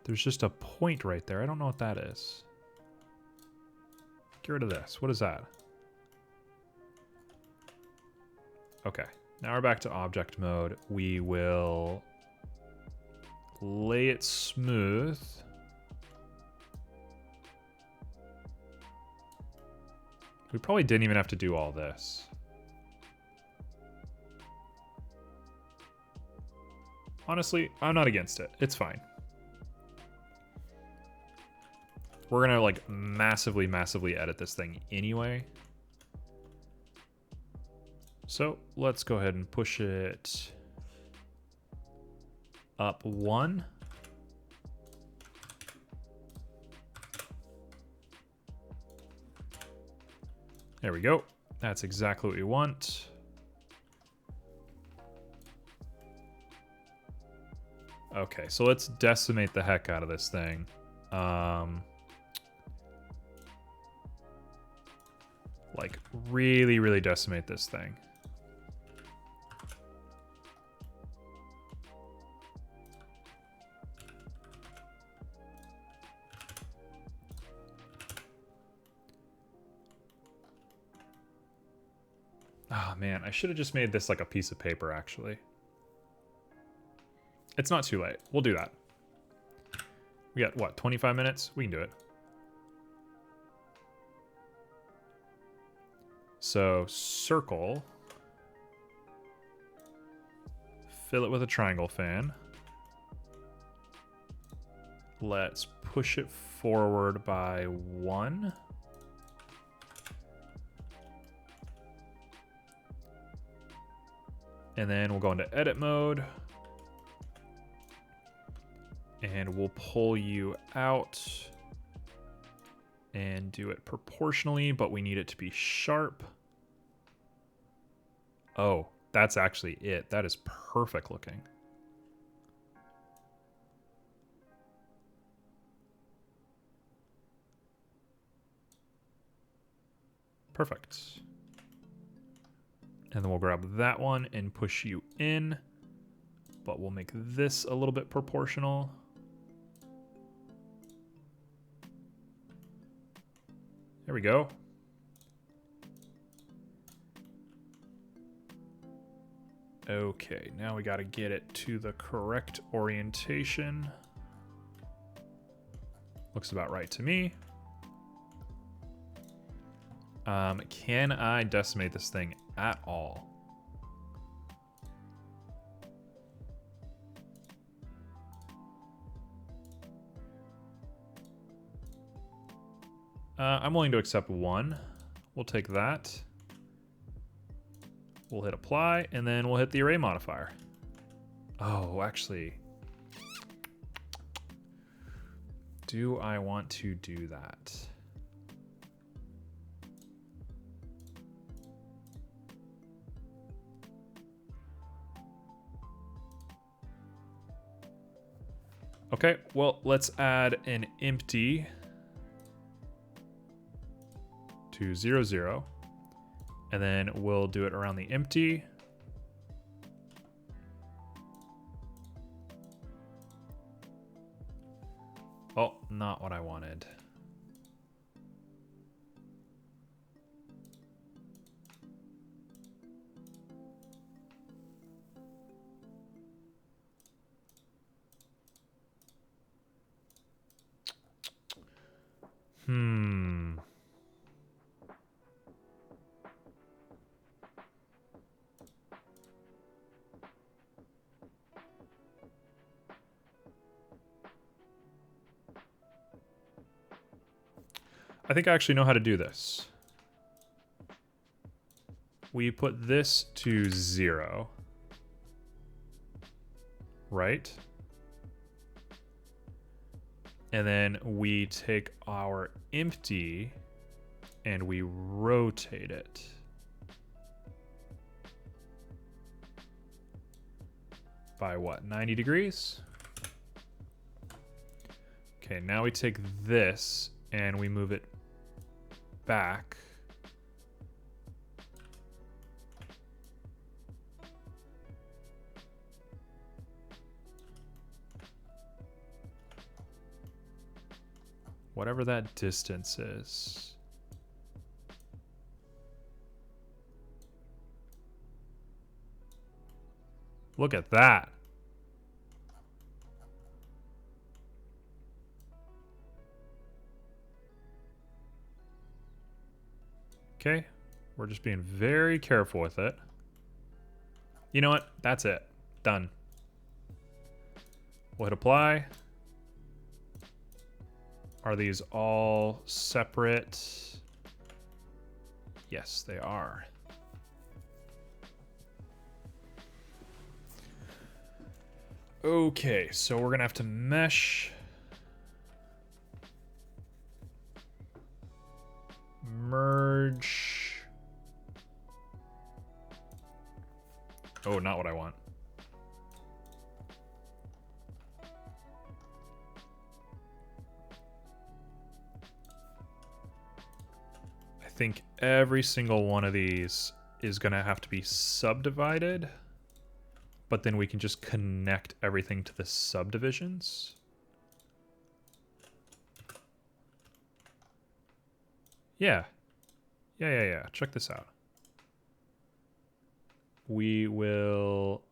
There's just a point right there. I don't know what that is. Get rid of this. What is that? Okay, now we're back to object mode. We will lay it smooth. We probably didn't even have to do all this. Honestly, I'm not against it. It's fine. We're gonna like massively, massively edit this thing anyway. So let's go ahead and push it up 1. There we go. That's exactly what we want. Okay, so let's decimate the heck out of this thing. Like really, really decimate this thing. Oh man, I should have just made this like a piece of paper actually. It's not too late. We'll do that. We got what, 25 minutes? We can do it. So circle, fill it with a triangle fan. Let's push it forward by 1. And then we'll go into edit mode. And we'll pull you out and do it proportionally, but we need it to be sharp. Oh, that's actually it. That is perfect looking. Perfect. And then we'll grab that one and push you in, but we'll make this a little bit proportional. There we go. Okay, now we got to get it to the correct orientation. Looks about right to me. Can I decimate this thing at all? I'm willing to accept 1. We'll take that. We'll hit apply, and then we'll hit the array modifier. Oh, actually, do I want to do that? Okay, well, let's add an empty to 0, 0. And then we'll do it around the empty. Oh, not what I wanted. I think I actually know how to do this. We put this to 0, right? And then we take our empty and we rotate it. By what, 90 degrees? Okay, now we take this and we move it back. Whatever that distance is. Look at that. Okay, we're just being very careful with it. You know what? That's it. Done. We'll hit apply. Are these all separate? Yes, they are. Okay, so we're gonna have to mesh. Merge. Oh, not what I want. I think every single one of these is gonna have to be subdivided, but then we can just connect everything to the subdivisions. Yeah. Yeah. Check this out. We will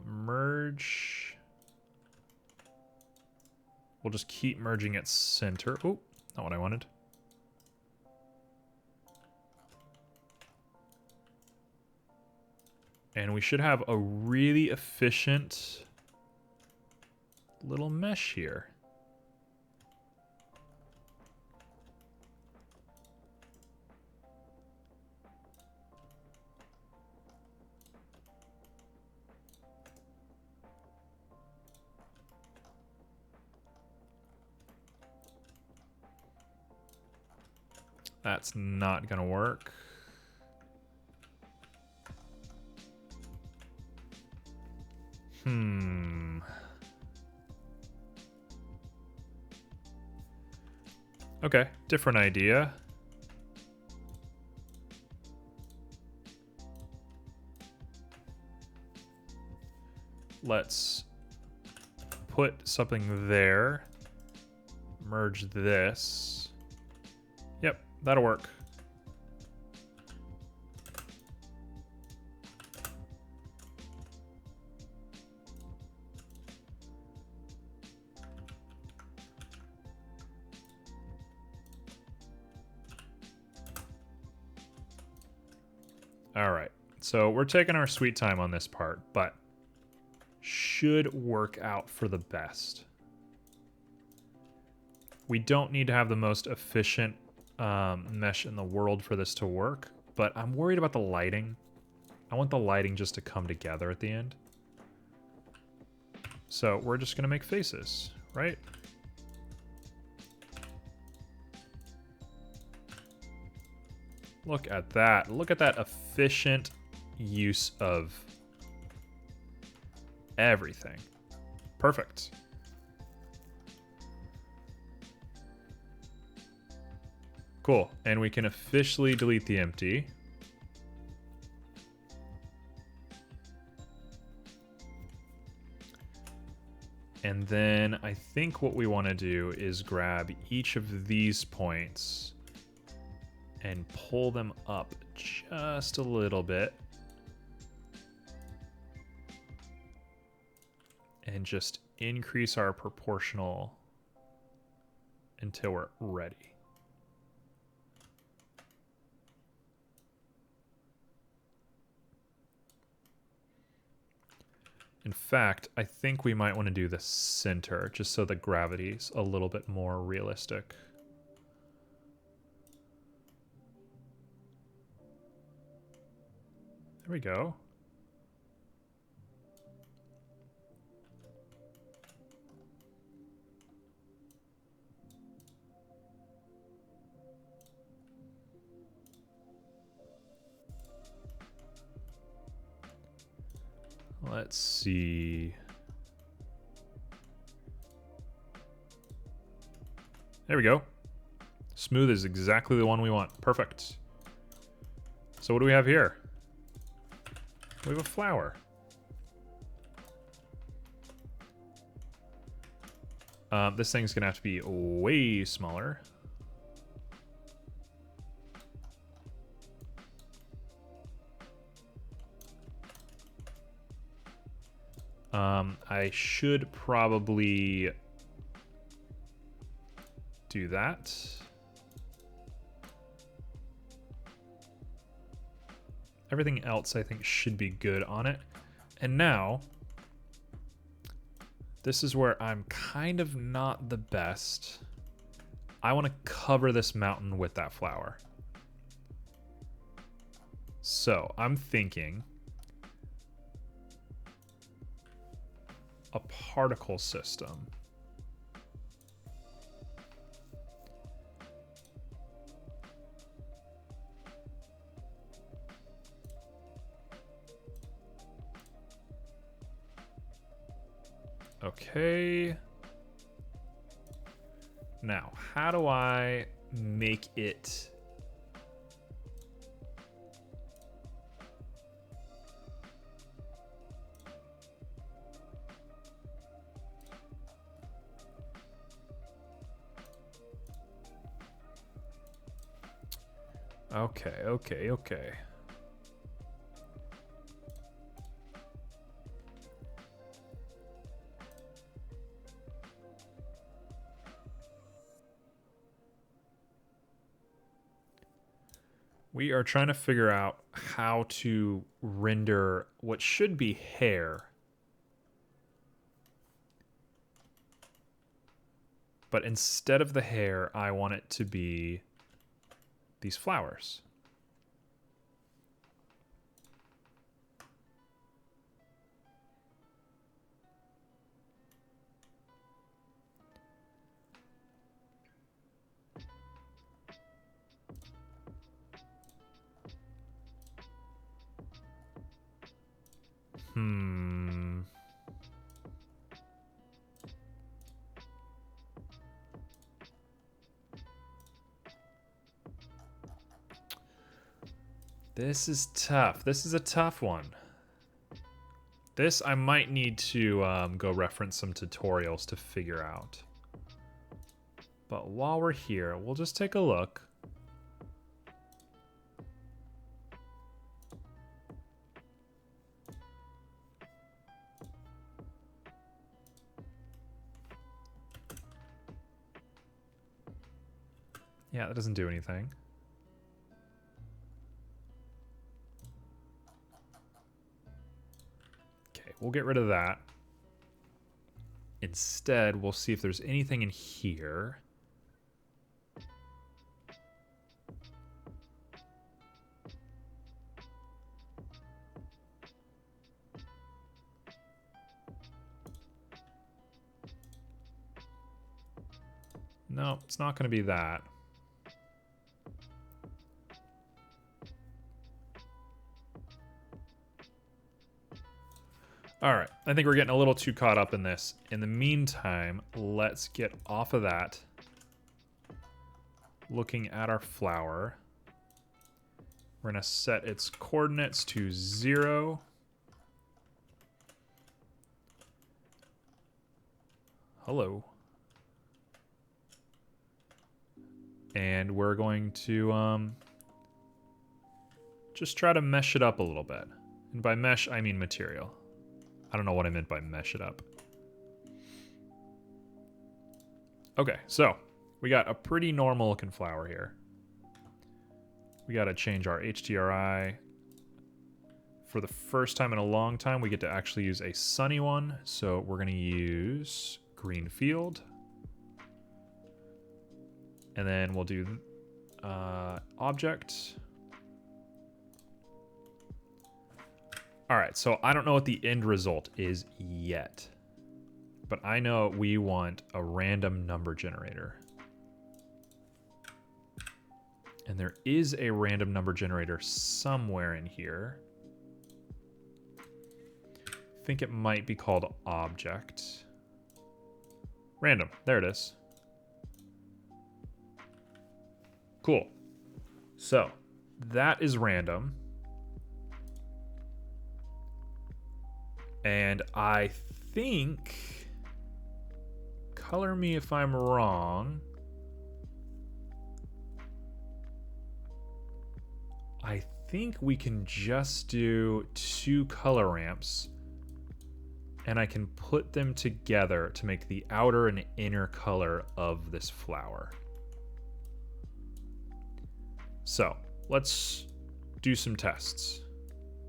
merge. We'll just keep merging at center. Oh, not what I wanted. And we should have a really efficient little mesh here. That's not gonna work. Okay, different idea. Let's put something there. Merge this. Yep, that'll work. All right, so we're taking our sweet time on this part, but should work out for the best. We don't need to have the most efficient mesh in the world for this to work, but I'm worried about the lighting. I want the lighting just to come together at the end. So we're just gonna make faces, right? Look at that. Look at that efficient use of everything. Perfect. Cool. And we can officially delete the empty. And then I think what we want to do is grab each of these points and pull them up just a little bit. And just increase our proportional until we're ready. In fact, I think we might want to do the center just so the gravity's a little bit more realistic. There we go. Let's see. There we go. Smooth is exactly the one we want. Perfect. So what do we have here? We have a flower. This thing's gonna have to be way smaller. I should probably do that. Everything else I think should be good on it. And now, this is where I'm kind of not the best. I want to cover this mountain with that flower. So I'm thinking a particle system. Okay. Now, how do I make it? Okay. We are trying to figure out how to render what should be hair. But instead of the hair, I want it to be these flowers. This is tough. This is a tough one. This I might need to go reference some tutorials to figure out. But while we're here, we'll just take a look. Yeah, that doesn't do anything. Okay, we'll get rid of that. Instead, we'll see if there's anything in here. No, it's not going to be that. All right, I think we're getting a little too caught up in this. In the meantime, let's get off of that. Looking at our flower. We're going to set its coordinates to 0. Hello. And we're going to just try to mesh it up a little bit. And by mesh, I mean material. I don't know what I meant by mesh it up. Okay, so we got a pretty normal looking flower here. We got to change our HDRI. For the first time in a long time, we get to actually use a sunny one. So we're going to use green field. And then we'll do object. All right, so I don't know what the end result is yet, but I know we want a random number generator. And there is a random number generator somewhere in here. I think it might be called object. Random, there it is. Cool. So that is random. And I think, color me if I'm wrong, I think we can just do 2 color ramps and I can put them together to make the outer and inner color of this flower. So let's do some tests.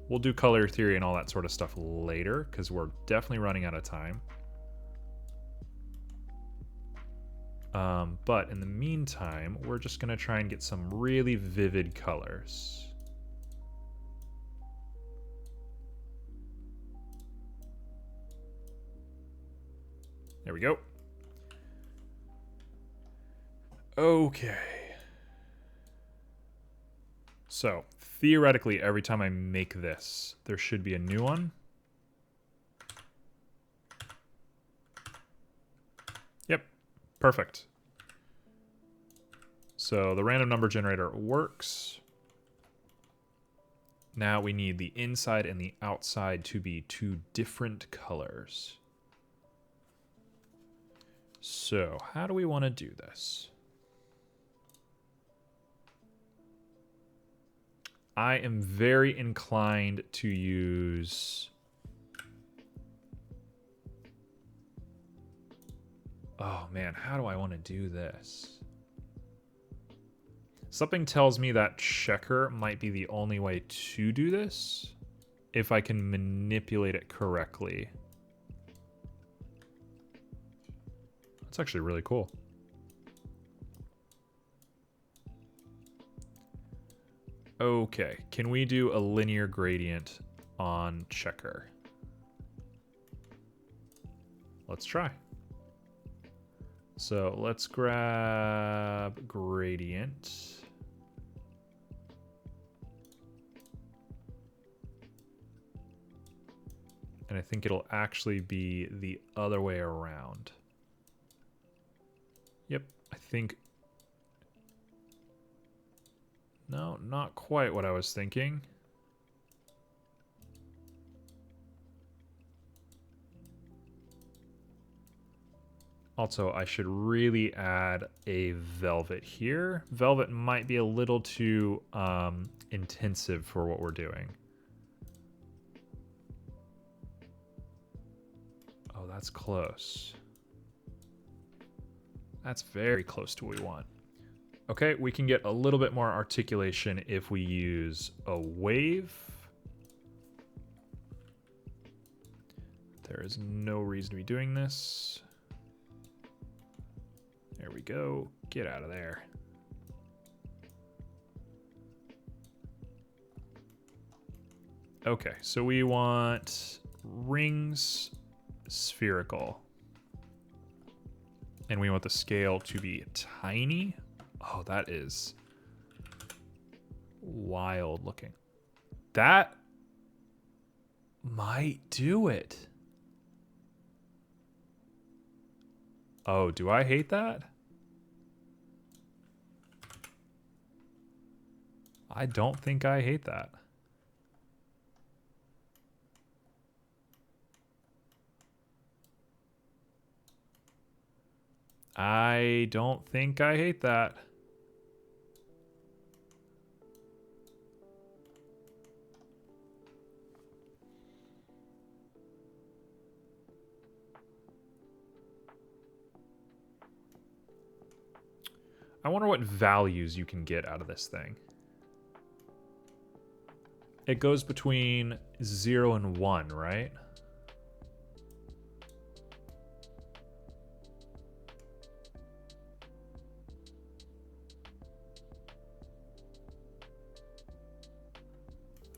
We'll do color theory and all that sort of stuff later because we're definitely running out of time. But in the meantime, we're just going to try and get some really vivid colors. There we go. Okay. So, theoretically, every time I make this, there should be a new one. Yep, perfect. So the random number generator works. Now we need the inside and the outside to be two different colors. So how do we want to do this? I am very inclined to use... Oh man, how do I want to do this? Something tells me that checker might be the only way to do this if I can manipulate it correctly. That's actually really cool. Okay, can we do a linear gradient on checker? Let's try. So let's grab gradient. And I think it'll actually be the other way around. Yep, I think... No, not quite what I was thinking. Also, I should really add a velvet here. Velvet might be a little too intensive for what we're doing. Oh, that's close. That's very close to what we want. Okay, we can get a little bit more articulation if we use a wave. There is no reason to be doing this. There we go. Get out of there. Okay, so we want rings spherical. And we want the scale to be tiny. Oh, that is wild looking. That might do it. Oh, do I hate that? I don't think I hate that. I don't think I hate that. I wonder what values you can get out of this thing. It goes between 0 and 1, right?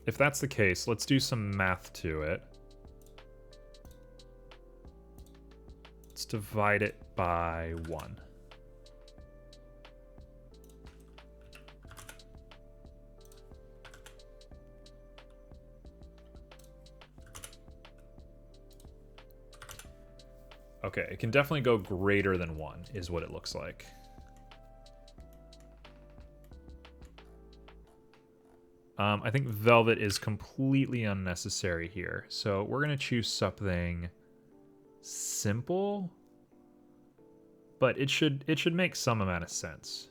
If that's the case, let's do some math to it. Let's divide it by 1. Okay, it can definitely go greater than 1, is what it looks like. I think velvet is completely unnecessary here. So we're going to choose something simple, but it should make some amount of sense.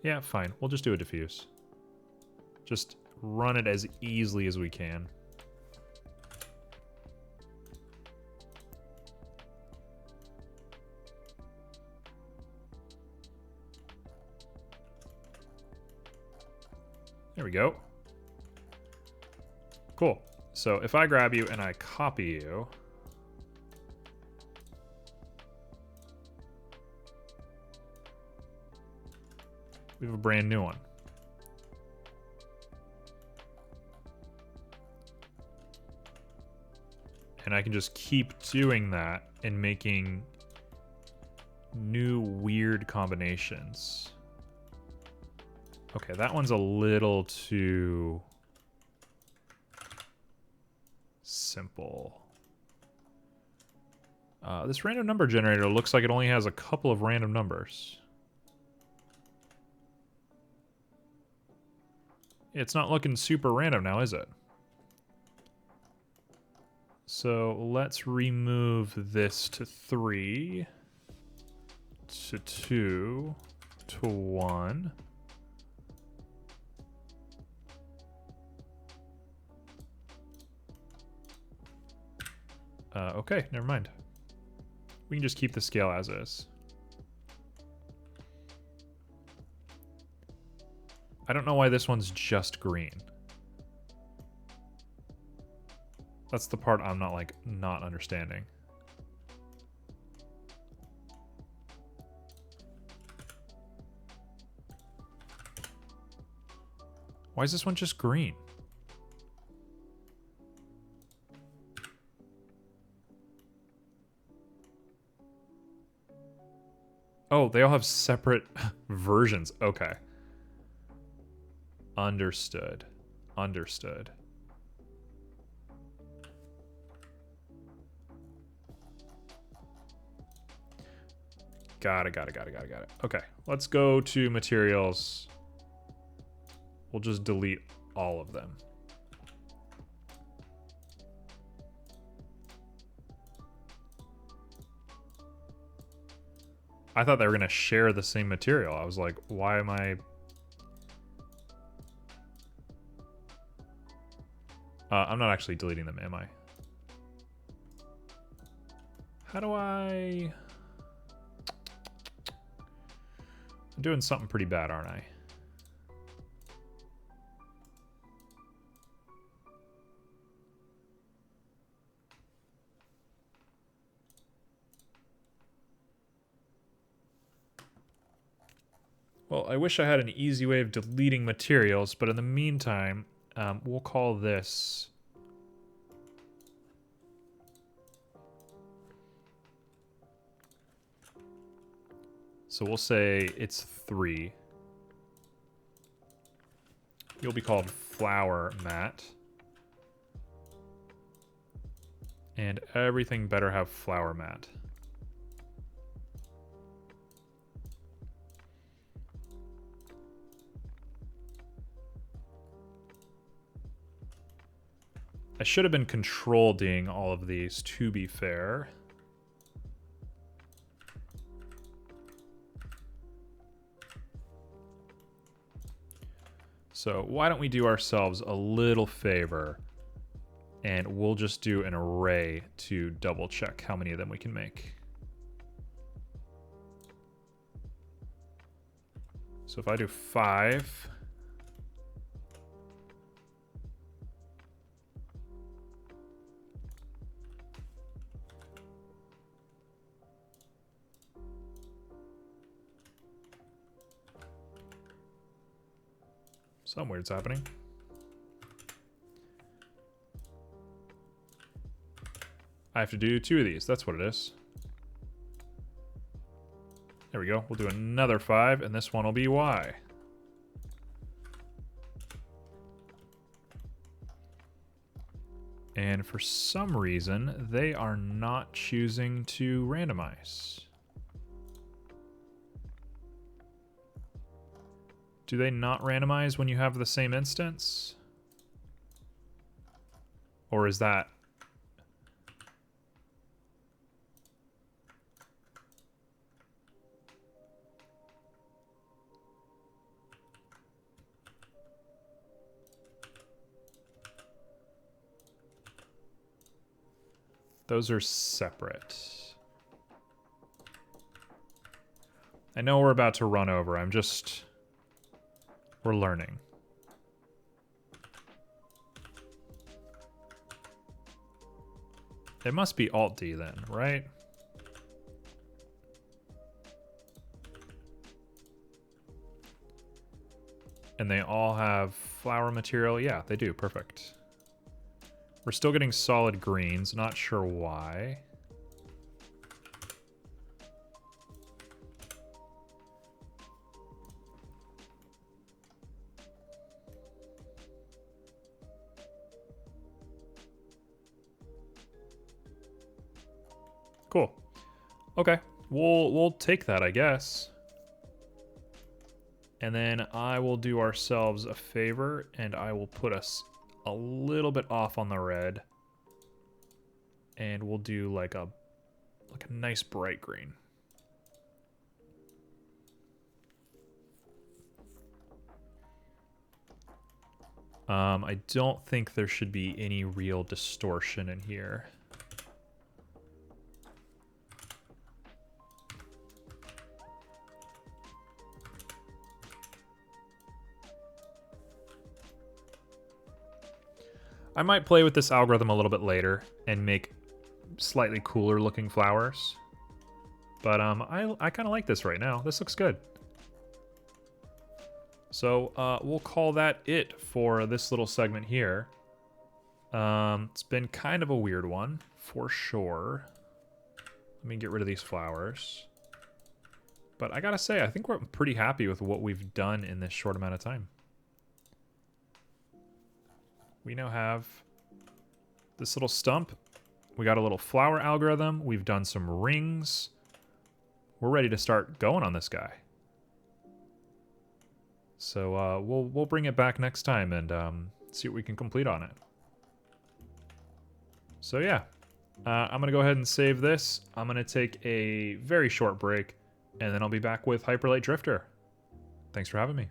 Yeah, fine. We'll just do a diffuse. Just run it as easily as we can. There we go. Cool. So if I grab you and I copy you, we have a brand new one. And I can just keep doing that and making new weird combinations. Okay, that one's a little too simple. This random number generator looks like it only has a couple of random numbers. It's not looking super random now, is it? So let's remove this to 3, to 2, to 1. Okay, never mind. We can just keep the scale as is. I don't know why this one's just green. That's the part I'm not understanding. Why is this one just green? Oh, they all have separate versions. Okay. Understood. Understood. Got it. Okay, let's go to materials. We'll just delete all of them. I thought they were going to share the same material. I was like, why am I... I'm not actually deleting them, am I? How do I... I'm doing something pretty bad, aren't I? Well, I wish I had an easy way of deleting materials, but in the meantime, we'll call this... So we'll say it's 3. You'll be called flower mat. And everything better have flower mat. I should have been control-D'ing all of these, to be fair. So why don't we do ourselves a little favor, and we'll just do an array to double check how many of them we can make. So if I do 5... Something weird's happening. I have to do 2 of these. That's what it is. There we go. We'll do another 5, and this one will be Y. And for some reason, they are not choosing to randomize. Do they not randomize when you have the same instance? Or is that... Those are separate. I know we're about to run over. We're learning. It must be Alt-D then, right? And they all have flower material. Yeah, they do. Perfect. We're still getting solid greens. Not sure why. Cool. Okay. We'll take that, I guess. And then I will do ourselves a favor, and I will put us a little bit off on the red. And we'll do like a nice bright green. I don't think there should be any real distortion in here. I might play with this algorithm a little bit later and make slightly cooler looking flowers. But I kind of like this right now. This looks good. So we'll call that it for this little segment here. It's been kind of a weird one, for sure. Let me get rid of these flowers. But I gotta say, I think we're pretty happy with what we've done in this short amount of time. We now have this little stump. We got a little flower algorithm. We've done some rings. We're ready to start going on this guy. So we'll bring it back next time and see what we can complete on it. So yeah, I'm gonna go ahead and save this. I'm gonna take a very short break, and then I'll be back with Hyperlight Drifter. Thanks for having me.